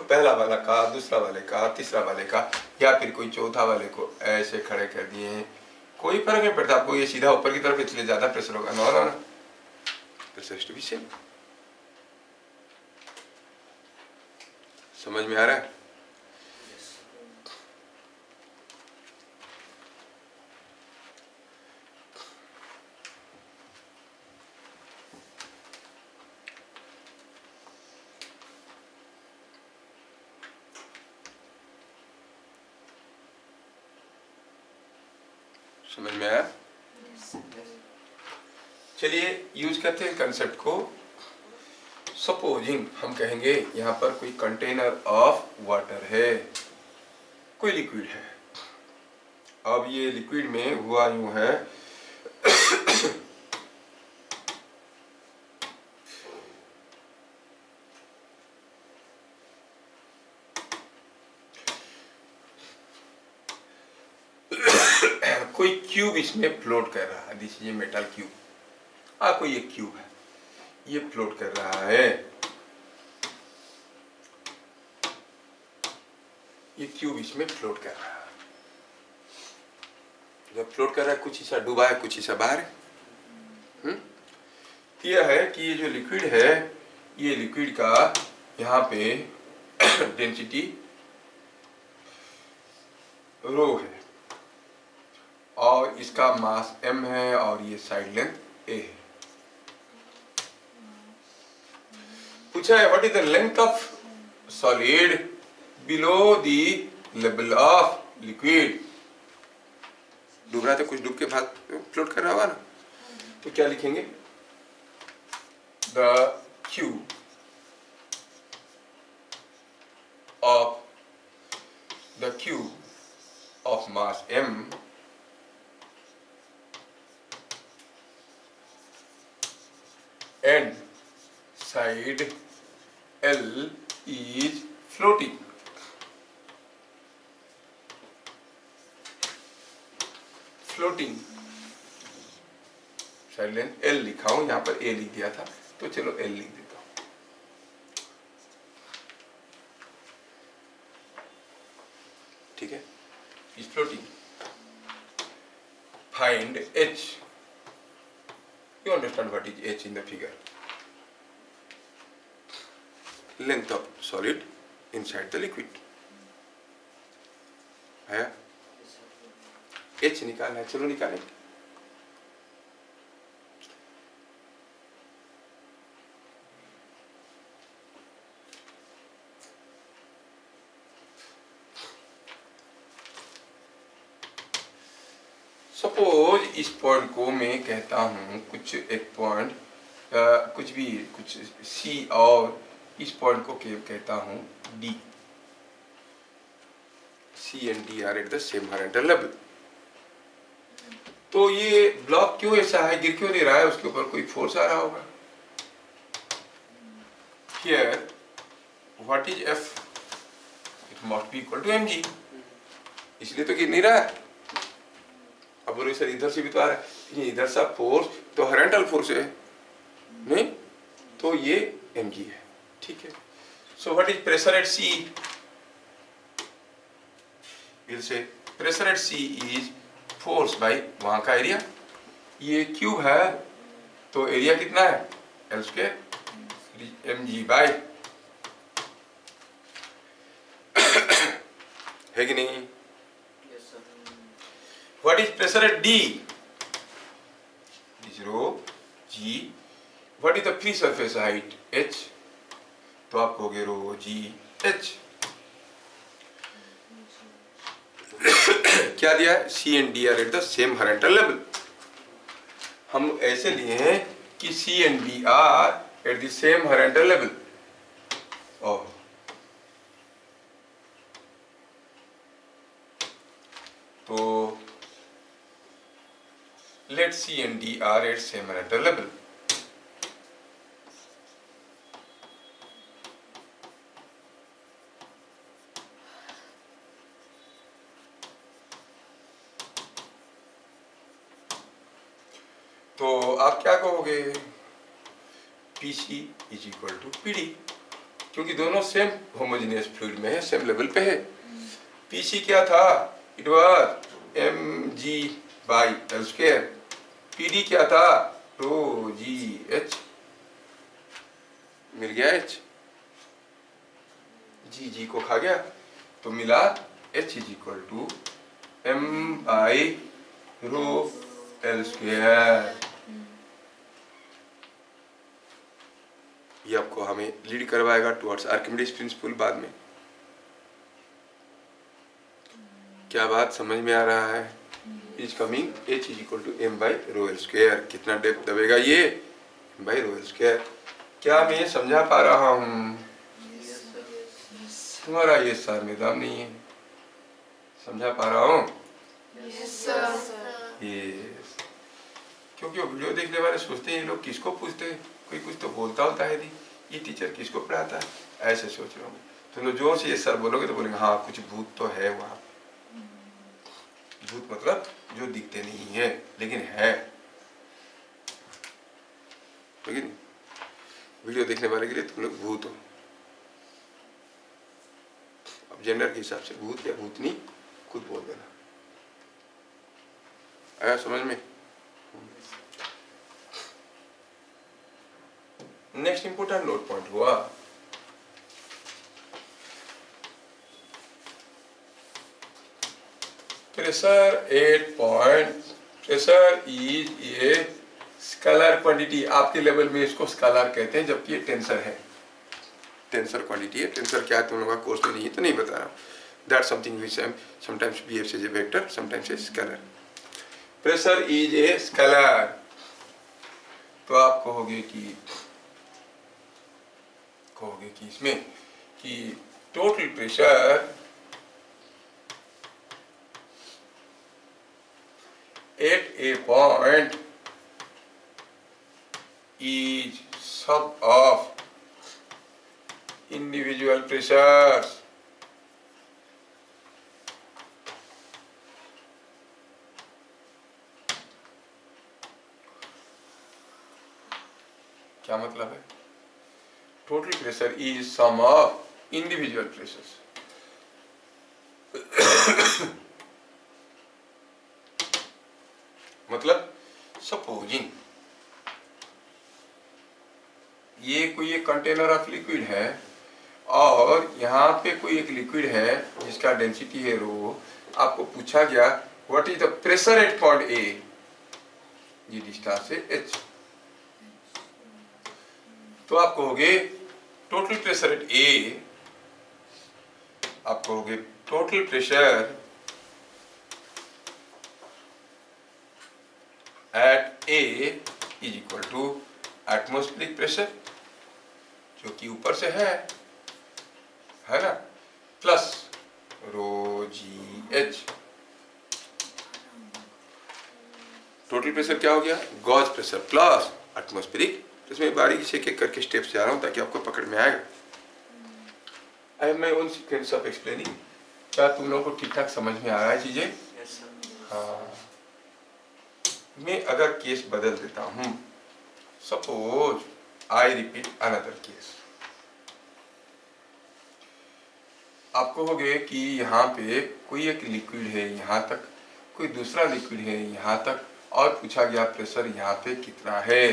पहला वाला का, दूसरा वाले का, तीसरा वाले का, या फिर कोई चौथा वाले को ऐसे खड़े कर दिए हैं, कोई फर्क नहीं पड़ता आपको। ये सीधा ऊपर की तरफ इसलिए ज्यादा प्रेशर होगा। No no no, pressure to be same. समझ में आ रहा है? समझ में आया? चलिए यूज करते हैं कंसेप्ट को। सपोजिंग हम कहेंगे यहाँ पर कोई कंटेनर ऑफ वाटर है, कोई लिक्विड है। अब ये लिक्विड में हुआ यूं है कोई क्यूब इसमें फ्लोट कर रहा है, दिस ये मेटल क्यूब, कोई एक क्यूब है, ये फ्लोट कर रहा है, ये क्यूब इसमें फ्लोट कर रहा है। जब फ्लोट कर रहा है, कुछ हिस्सा डूबा है, कुछ हिस्सा बाहर है। यह है कि ये जो लिक्विड है, ये लिक्विड का यहाँ पे डेंसिटी रो है और इसका मास m है और ये साइड लेंथ a है। पूछा है what is the length of solid below the level of liquid. डूब रहा था, कुछ डूब के बाद फ्लोट कर रहा होगा ना, तो क्या लिखेंगे, the cube of mass m and side L is floating. Floating side length L लिखा हूं, यहां पर A लिख दिया था, तो चलो L लिख देता हूं। ठीक है, is floating. Find H, you understand what is H in the figure, length of solid inside the liquid है। H निकालना है, चलो निकालें। सपोज इस पॉइंट को मैं कहता हूं कुछ एक पॉइंट, कुछ भी कुछ C, और इस पॉइंट को कहता हूं D। C and D are at the same horizontal level। तो ये ब्लॉक क्यों ऐसा है, गिर क्यों नहीं रहा है, उसके ऊपर कोई फोर्स आ रहा होगा। Here what is F, it must be equal to mg, इसलिए तो गिर नहीं रहा है। अब बोलो सर इधर से भी तो आ रहा है, इधर सा फोर्स तो हॉरिजॉन्टल फोर्स है नहीं, तो ये mg है। ठीक है, so what is pressure eight C, will say pressure at C is force by वहां का एरिया। ये क्यूब है तो एरिया कितना है, L स्क्वायर mg बाई, है कि नहीं। What is pressure at D, is rho g। What is the free surface height h, तो आप कहोगे रो g h। क्या दिया है, C and D are at the same horizontal level। हम ऐसे लिए हैं कि C and D are at the same horizontal level। ओह, तो let C and D are at same horizontal level। तो आप क्या कहोगे, PC is equal to PD, क्योंकि दोनों सेम होमोजेनियस फ्लूइड में है, सेम लेवल पे है। PC क्या था, it was mg by L square. PD क्या था, रो g h, मिल गया h, g को खा गया तो मिला h is equal to m by rho L square. ये आपको हमें लीड करवाएगा टुवर्ड्स आर्किमिडीज प्रिंसिपल बाद में। क्या बात समझ में आ रहा है, is coming H is equal to m by rho L square. कितना डेप्थ दबेगा ये, m by rho L square. क्या मैं ये समझा पा रहा हूँ, तुम्हारा ये सर में दम नहीं है, समझा पा रहा हूँ। यस, क्योंकि वो वीडियो देखने वाले सोचते हैं ये लोग किसको पूछते हैं, कोई कुछ तो बोलता होता है, नहीं ये टीचर किसको पढ़ाता है, ऐसे सोच रहा हूँ। तुम लोग जोर से ये सर बोलोगे तो बोलेंगे हाँ कुछ भूत तो है वहाँ, भूत मतलब जो दिखते नहीं है लेकिन है, लेकिन वीडियो देखने वाले के लिए तुम लोग भूत हो। अब जेंडर के हिसाब से भूत या भूतनी खुद बोल देना। आया समझ में? नेक्स्ट इंपोर्टेंट नोट पॉइंट हुआ pressure at point. Pressure is a scalar quantity. आपके लेवल में इसको स्केलर कहते हैं, जबकि ये टेंसर है। टेंसर क्वांटिटी है। टेंसर क्या है तुम लोगों का कोर्स में नहीं है तो नहीं बता रहा हूँ। That's something which sometimes behaves as a vector, sometimes a scalar. Pressure is a scalar. तो आप कहोगे कि इसमें कि total pressure at a point is sum of individual pressures क्या मतलब है? Total pressure is sum of individual pressures. मतलब सपोजिंग ये कोई एक कंटेनर ऑफ लिक्विड है और यहाँ पे कोई एक लिक्विड है जिसका डेंसिटी है रो। आपको पूछा गया what is the pressure at point ए, ये डिस्टेंस है एच। तो आप कहोगे टोटल प्रेशर एट ए, आप कहोगे total pressure at A is equal to atmospheric pressure, जो कि ऊपर से है ना, plus rho g h. Total pressure क्या हो गया? Gauge pressure plus atmospheric. इसमें बारीकी से एक करके स्टेप्स जा रहा हूं ताकि आपको पकड़ में आएगा। I have my own sequence of explaining. क्या तुम लोगों को ठीक ठाक समझ में आ रहा है चीजें? Yes, sir. हाँ। मैं अगर केस बदल देता हूं, suppose I repeat another case. आप कहोगे कि यहाँ पे कोई एक लिक्विड है यहाँ तक, कोई दूसरा लिक्विड है यहाँ तक, और पूछा गया प्रेशर यहाँ पे कितना है।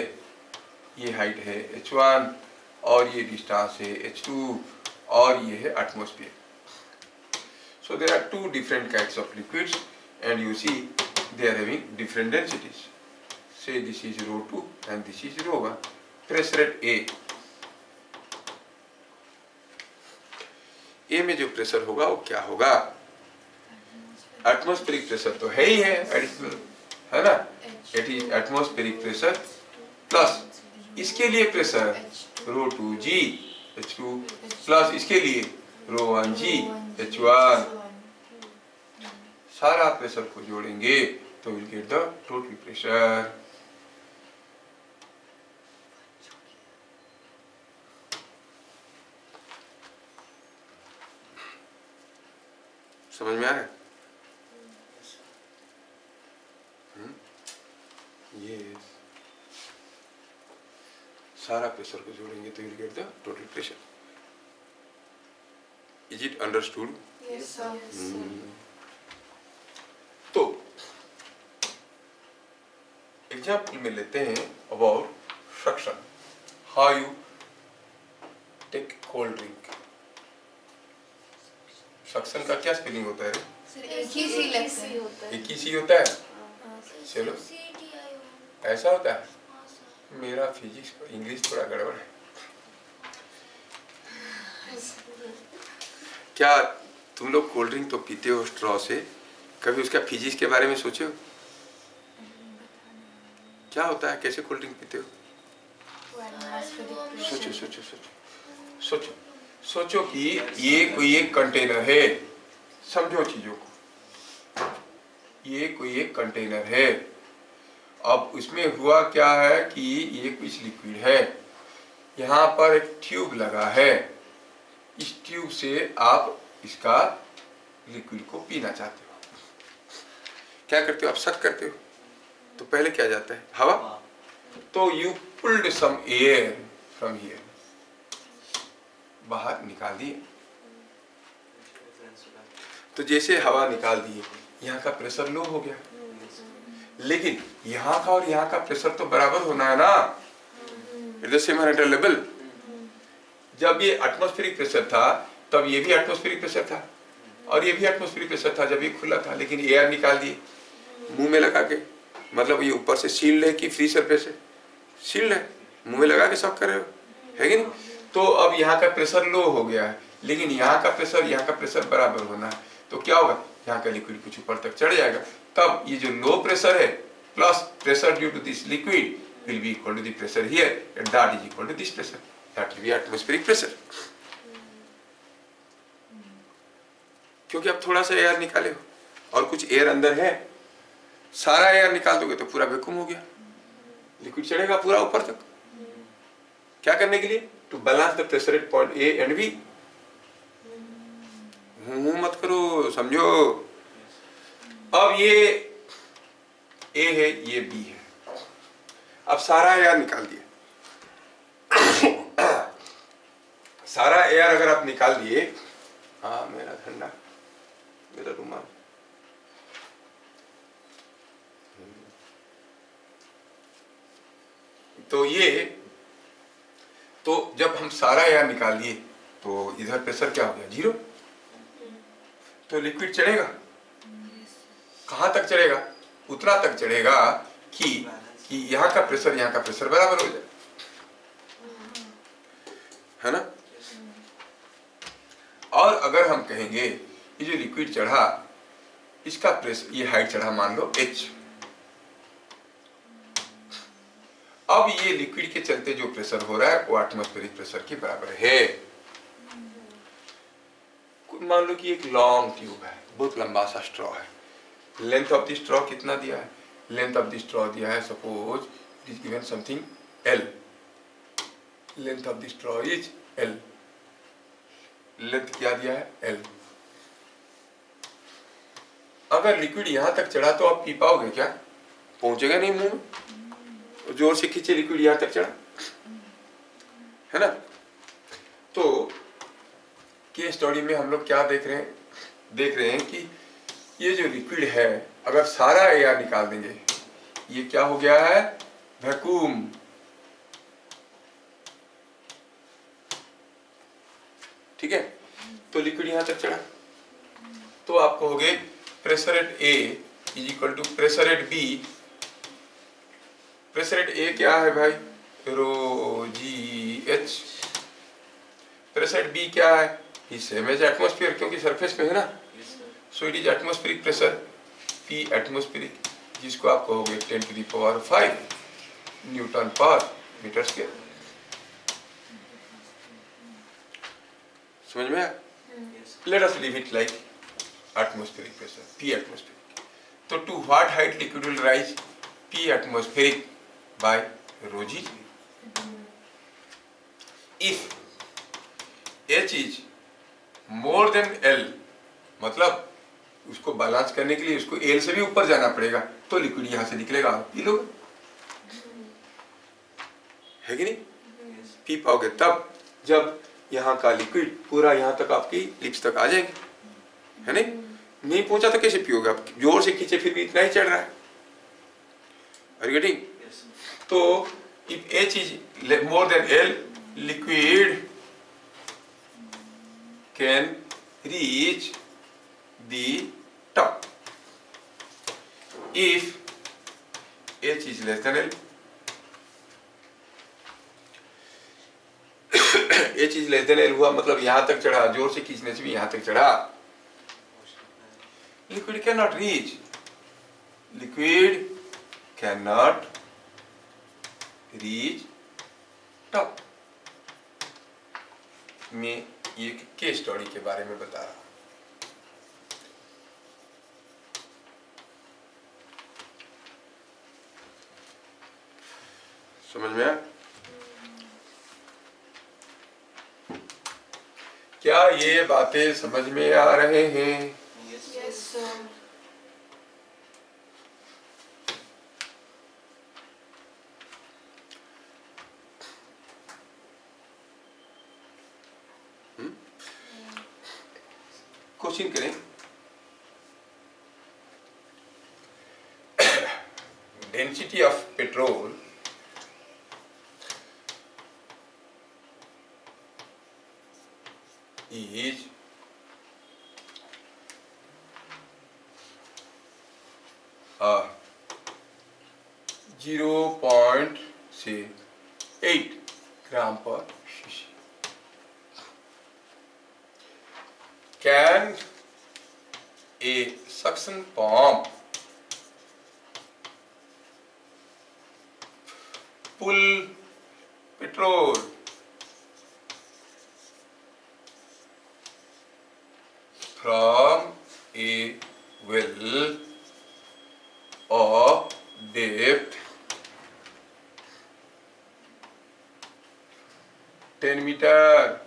ये हाइट है h1 और ये डिस्टेंस है h2 और ये है atmosphere. So there are two different kinds of liquids and you see they are having different densities. Say this is rho 2 and this is rho 1. Pressure at A. A में जो pressure होगा वो क्या होगा? Atmospheric pressure तो है ही है, additional है ना। It is atmospheric pressure plus इसके लिए प्रेशर रो 2g h2 प्लस इसके लिए रो 1g h1। सारा प्रेशर को जोड़ेंगे तो will get the total pressure. समझ में आ रहा है? ये सारा प्रेशर को जोड़ेंगे तो will get the total pressure. Is it understood? Yes, sir. तो एग्जाम्पल में लेते हैं about suction. How you take cold drink. Suction का क्या स्पेलिंग होता है? एक ही सी लगता है। एक ही सी होता है। चलो ऐसा होता है। मेरा फिजिक्स इंग्लिश थोड़ा गड़बड़ है। क्या तुम लोग कोल्ड ड्रिंक तो पीते हो स्ट्रॉ से, कभी उसका फिजिक्स के बारे में सोचे हो? क्या होता है, कैसे कोल्ड ड्रिंक पीते हो? सोचो सोचो सोचो सोचो सोचो कि ये कोई एक कंटेनर है। समझो चीजों को। ये कोई एक कंटेनर है। अब उसमें हुआ क्या है कि ये कुछ लिक्विड है। यहाँ पर एक ट्यूब लगा है। इस ट्यूब से आप इसका लिक्विड को पीना चाहते हो। क्या करते हो आप? सक करते हो, तो पहले क्या जाता है? हवा। तो you pulled some air from here, बाहर निकाल दिए। तो जैसे हवा निकाल दिए, यहाँ का प्रेशर लो हो गया, लेकिन यहाँ का और यहाँ का प्रेशर तो बराबर होना है ना, इट द सेम लेवल। जब ये एटमॉस्फेरिक प्रेशर था तब ये भी एटमॉस्फेरिक प्रेशर था और ये भी एटमॉस्फेरिक प्रेशर था जब ये खुला था, लेकिन एयर निकाल दिए मुंह में लगा के। मतलब ये ऊपर से सील्ड है कि फ्री सरफेस है? सील्ड है, मुंह में लगा के सब कर रहे हो, है कि नहीं? तो अब यहाँ का प्रेशर लो हो गया है, लेकिन यहाँ का प्रेशर बराबर होना है। तो क्या होगा? यहाँ का लिक्विड कुछ ऊपर तक चढ़ जाएगा, तब ये जो लो प्रेशर है plus pressure due to this liquid will be equal to the pressure here, and that is equal to this pressure. That will be atmospheric pressure. क्योंकि अब थोड़ा सा एयर निकाले हो और कुछ एयर अंदर है, सारा एयर निकाल दोगे तो पूरा वैक्यूम हो गया, लिक्विड चढ़ेगा पूरा ऊपर तक। क्या करने के लिए? To balance the pressure at point a and b. मत करो, समझो। अब ये ए है, ये बी है, अब सारा एयर निकाल दिए। सारा एयर अगर आप निकाल दिए, हाँ मेरा ठंडा, मेरा रुमाल, तो ये, तो जब हम सारा एयर निकाल लिए तो इधर प्रेशर क्या हो गया? 0। तो लिक्विड चढ़ेगा, कहां तक चढ़ेगा? उतना तक चढ़ेगा कि यहाँ का प्रेशर बराबर हो जाए, है ना? और अगर हम कहेंगे ये जो लिक्विड चढ़ा, इसका प्रेशर, ये हाइट चढ़ा मान लो h, अब ये लिक्विड के चलते जो प्रेशर हो रहा है वो एटमॉस्फेरिक प्रेशर के बराबर है। मान लो कि एक लॉन्ग ट्यूब है, बहुत लंबा सा स्ट्रॉ है, लेंथ ऑफ द स्ट्रॉ कितना दिया है? लेंथ ऑफ द स्ट्रॉ दिया है, suppose it is given something L, length of the straw is L, length क्या दिया है? L। अगर लिक्विड यहां तक चढ़ा तो आप पी पाओगे क्या? पहुंचेगा नहीं मुंह में, जोर से खींचे लिक्विड यहां तक चढ़ा, है ना? तो केस स्टडी में हम लोग क्या देख रहे हैं कि ये जो लिक्विड है, अगर सारा एयर निकाल देंगे, ये क्या हो गया है? वैक्यूम। ठीक है, तो लिक्विड यहां तक चढ़ा, तो आप कहोगे pressure at A is equal to pressure at B. Pressure at A क्या है भाई? Rho g h. Pressure at B क्या है? सेम एज एटमॉस्फेयर, क्योंकि सरफेस पे है ना। So it is atmospheric pressure, P atmospheric, जिसको आप कहोगे 10 to the power 5 newton per metre square. समझ में आया? Let us leave it like atmospheric pressure, P atmospheric. तो to what height liquid will rise? P atmospheric by rho g. If H is more than L, मतलब उसको balance करने के लिए उसको L से भी ऊपर जाना पड़ेगा, तो लिक्विड यहां से निकलेगा, पी लो, है कि नहीं? पी पाओगे तब जब यहाँ का लिक्विड पूरा यहाँ तक आपकी लिप्स तक आ जाएगी, है नहीं? नहीं पहुंचा तो कैसे पियोगे आप? जोर से खींचे फिर भी इतना ही चढ़ रहा है। Are you getting? तो if H is more than L, liquid can reach the top. If H is less than L, H is less than L हुआ मतलब यहां तक चढ़ा, जोर से खींचने से भी यहां तक चढ़ा, liquid cannot reach. Liquid cannot reach top. मैं ये केस स्टडी के बारे में बता रहा हूं। समझ में आया? क्या ये बातें समझ में आ रहे हैं? Yes, sir. क्वेश्चन करें, density of petrol is 0.8 gram per cc. Can a suction pump pull petrol from a well of depth 10 meter?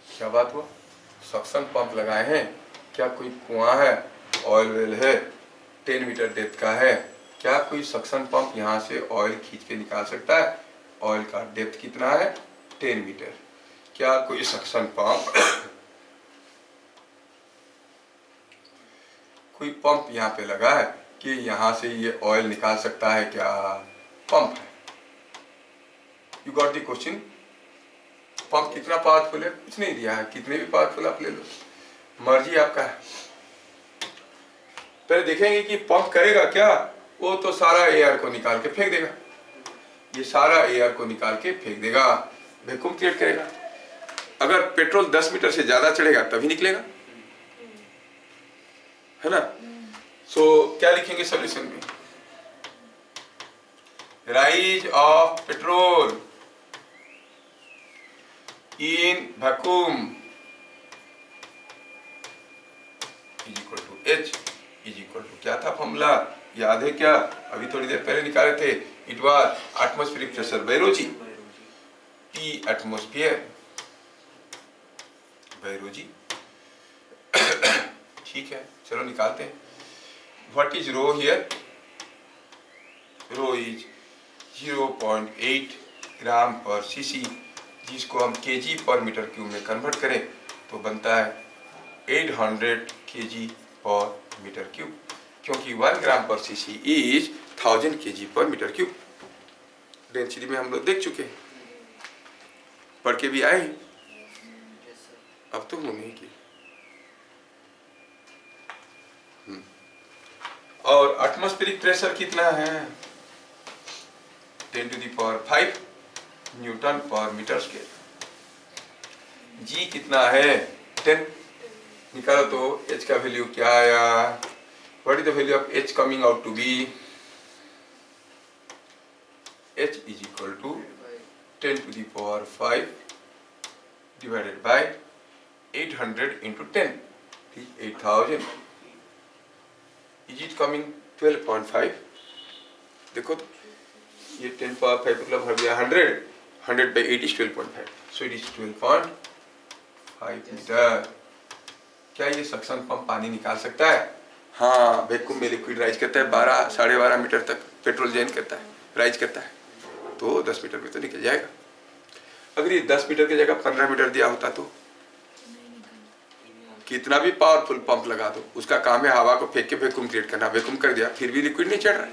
क्या बात हुआ? सक्शन पंप लगाए हैं, क्या कोई कुआं है, ऑयल वेल है, 10 मीटर डेप्थ का है, क्या कोई सक्शन पंप यहाँ से ऑयल खींच के निकाल सकता है? ऑयल का डेप्थ कितना है? 10 मीटर। क्या कोई सक्शन पंप कोई पंप यहाँ पे लगा है कि यहाँ से ये ऑयल निकाल सकता है क्या? पंप है। You got the question? Pump कितना पावरफुल है? कुछ नहीं दिया है, कितने भी पावरफुल आप ले लो, मर्जी आपका है। पहले देखेंगे कि पंप करेगा क्या। वो तो सारा एयर को निकाल के फेंक देगा, ये सारा एयर को निकाल के फेंक देगा, वैक्यूम क्रिएट करेगा। अगर पेट्रोल 10 मीटर से ज्यादा चढ़ेगा तभी निकलेगा, है ना। सो क्या लिखेंगे सॉल्यूशन में? Rise of petrol in vacuum is equal to h is equal to, क्या था फॉर्मूला याद है क्या? अभी थोड़ी देर पहले निकाले थे। It was atmospheric pressure by rho g, P atmosphere by rho g. ठीक है, चलो निकालते हैं। What is rho here? Rho is 0.8 gram per cc, जिसको हम केजी पर मीटर क्यूब में कन्वर्ट करें तो बनता है 800 केजी पर मीटर क्यूब, क्योंकि 1 gram per CC is 1000 KG पर मीटर क्यूब। डेंसिटी में हम लोग देख चुके हैं, पढ़ के भी आए हैं, अब तो हम नहीं की। और एटमॉस्फेरिक प्रेशर कितना है? 10 to the power 5 newton per metre square. जी कितना है? 10। निकालो तो एच का वैल्यू क्या आया? What is the value of h coming out to be? H is equal to 10 to the power 5 divided by 800 into 10 is 8000। Is it coming 12.5? देखो तो ये 10 पावर 5 मतलब हो गया 100 by 8 is 12.5, so it is 12.5 meter. क्या ये suction pump पानी निकाल सकता है? हाँ, वैक्यूम में लिक्विड राइज करता है 12 साढ़े 12 मीटर तक पेट्रोल जेन करता है, राइज करता है, तो 10 मीटर में तो निकल जाएगा। अगर ये 10 मीटर की जगह 15 मीटर दिया होता तो कितना भी पावरफुल पंप लगा दो, उसका काम है हवा को फेंक के वैक्यूम क्रिएट करना। वैक्यूम कर दिया फिर भी लिक्विड नहीं चढ़ रहा है।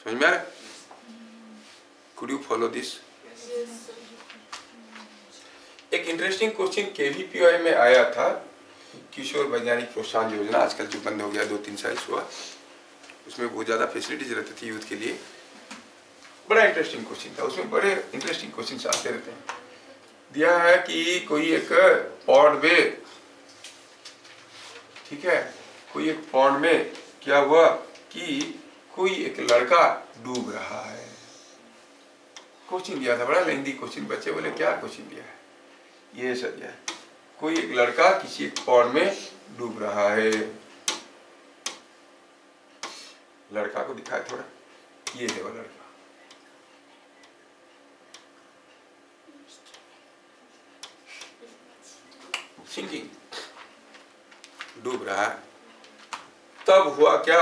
समझ में आ रहा है? Could you follow this? एक इंटरेस्टिंग क्वेश्चन केवीपीआई में आया था, किशोर वैज्ञानिक प्रोत्साहन योजना, आजकल जो बंद हो गया 2-3 साल हुआ, उसमें बहुत ज्यादा फैसिलिटीज रहती थी यूथ के लिए। बड़ा इंटरेस्टिंग क्वेश्चन था, उसमें बड़े इंटरेस्टिंग क्वेश्चन आते रहते हैं। दिया है कि कोई एक पॉन्ड में, ठीक है, कोई एक पॉन्ड में क्या हुआ कि कोई एक लड़का डूब रहा है। क्वेश्चन दिया था, बड़ा लेंदी क्वेश्चन। बच्चे बोले क्या क्वेश्चन दिया है? ये सर दिया है, कोई एक लड़का किसी एक पॉन्ड में डूब रहा है। लड़का को दिखाया थोड़ा, ये है वो लड़का, सिंकिंग, डूब रहा है। तब हुआ क्या?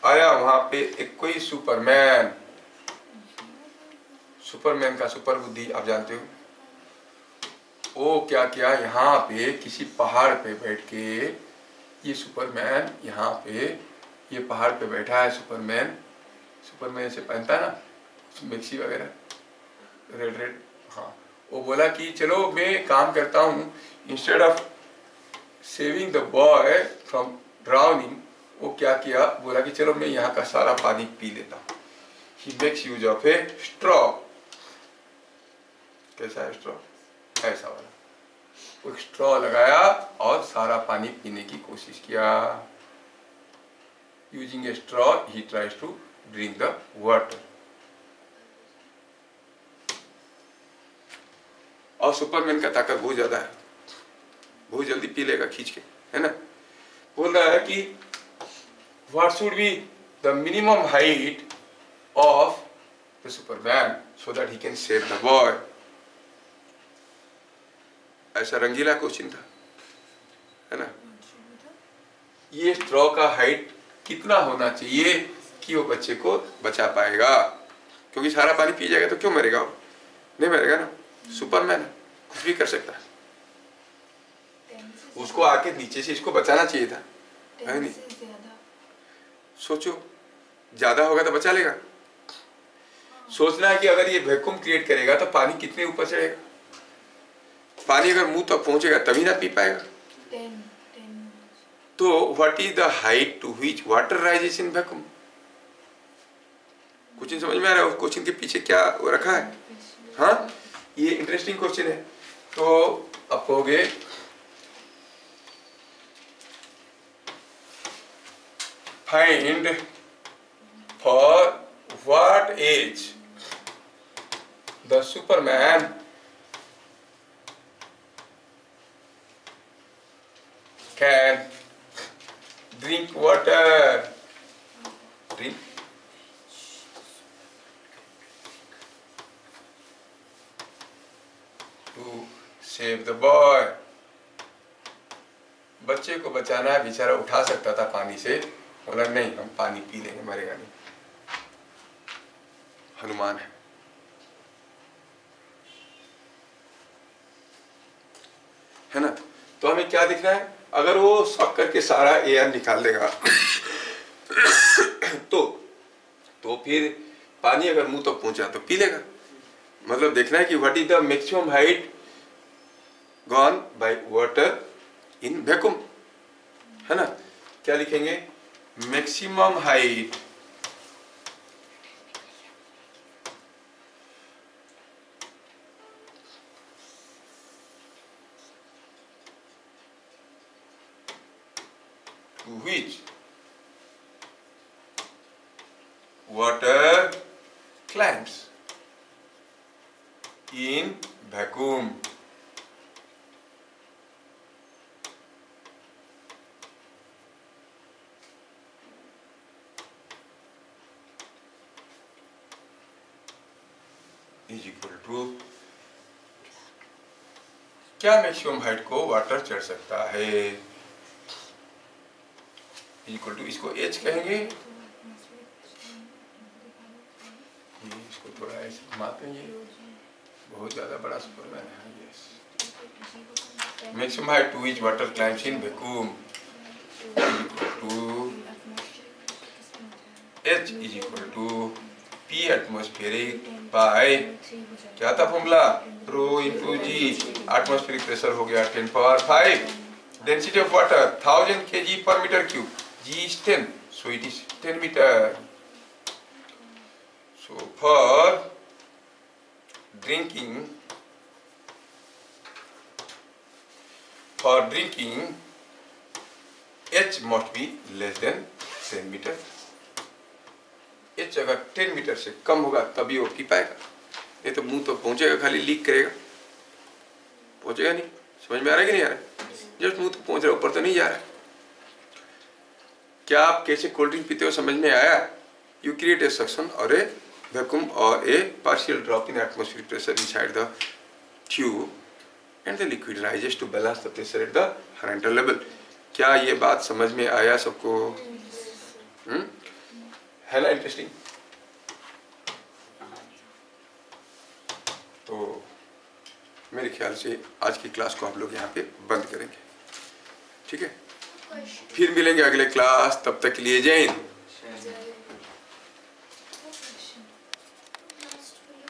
आया वहां पे एक कोई सुपरमैन। सुपरमैन का सुपर बुद्धि आप जानते हो, वो क्या किया, यहाँ पे किसी पहाड़ पे बैठ के, ये सुपरमैन यहाँ पे, ये पहाड़ पे बैठा है सुपरमैन, सुपरमैन से पहनता है ना मिक्सी वगैरह, रेड रेड, हाँ, वो बोला कि चलो मैं काम करता हूँ, instead of saving the boy from drowning, वो क्या किया, बोला कि चलो मैं यहाँ का सारा पानी पी लेता हूँ। He makes use of A straw. कैसा है स्ट्रॉ? ऐसा वाला, वो स्ट्रॉ लगाया और सारा पानी पीने की कोशिश किया। Using a straw he tries to drink the water. और सुपरमैन का ताकत बहुत ज्यादा है, बहुत जल्दी पी लेगा खींच के, है ना। बोल रहा है कि what should be the minimum height of the Superman so that he can save the boy. ऐसा रंगीला क्वेश्चन था, है ना। ये स्ट्रॉ का हाइट कितना होना चाहिए कि वो बच्चे को बचा पाएगा, क्योंकि सारा पानी पी जाएगा तो क्यों मरेगा वो, नहीं मरेगा ना, सुपरमैन है, कुछ भी कर सकता है। उसको आके नीचे से इसको बचाना चाहिए था, है नहीं। सोचो ज्यादा होगा तो बचा लेगा। सोचना है कि अगर ये वैक्यूम क्रिएट करेगा तो पानी कितने ऊपर चढ़ेगा, पानी अगर मुंह तक पहुंचेगा तभी ना पी पाएगा। तो what is the height to which water rises in vacuum. Question समझ में आ रहा है, उस क्वेश्चन के पीछे क्या रखा है। हाँ, ये इंटरेस्टिंग क्वेश्चन है। तो आप कहोगे find for what as the Superman can drink water, drink to save the boy. बच्चे को बचाना है, बेचारा उठा सकता था पानी से, बोला नहीं हम पानी पी लेंगे, मरेगा नहीं। हनुमान है ना। तो हमें क्या दिखना है, अगर वो शॉक करके सारा एयर निकाल देगा तो फिर पानी अगर मुंह तक पहुंचा तो पी लेगा। मतलब देखना है कि what is the maximum height gone by water in vacuum, है ना। क्या लिखेंगे, maximum height to which water climbs in vacuum। Is equal to, क्या मैक्सिमम हाइट को वाटर चढ़ सकता है, इक्वल टू, इसको एच कहेंगे, इसको थोड़ा ऐसे घुमाते हैं, ये बहुत ज्यादा बड़ा सुपरमैन है। Yes, maximum height to which water climbs in vacuum to h is equal to p atmospheric by, क्या था formula, rho into g. Atmospheric pressure हो गया 10 power 5, density of water 1000 kg per meter cube, g is 10, so it is 10 meter। so for drinking h must be less than 10 meter। h अगर 10 metre से कम होगा तभी वो P पाएगा, नहीं तो मुंह तो पहुंचेगा, खाली लीक करेगा, पहुंचेगा नहीं। समझ में आ रहा है कि नहीं आ रहा है, जस्ट मुंह तो पहुंच रहा है, ऊपर तो नहीं जा रहा है। क्या आप कैसे कोल्ड ड्रिंक पीते हो समझ में आया। यू क्रिएट ए सक्शन और ए वैक्यूम और a partial drop in atmospheric pressure inside the tube and the liquid rises to balance the pressure at the horizontal level. क्या ये बात समझ में आया सबको? है ना इंटरेस्टिंग। तो मेरे ख्याल से आज की क्लास को आप लोग यहाँ पे बंद करेंगे, ठीक है? फिर मिलेंगे अगले क्लास, तब तक के लिए जय हिंद।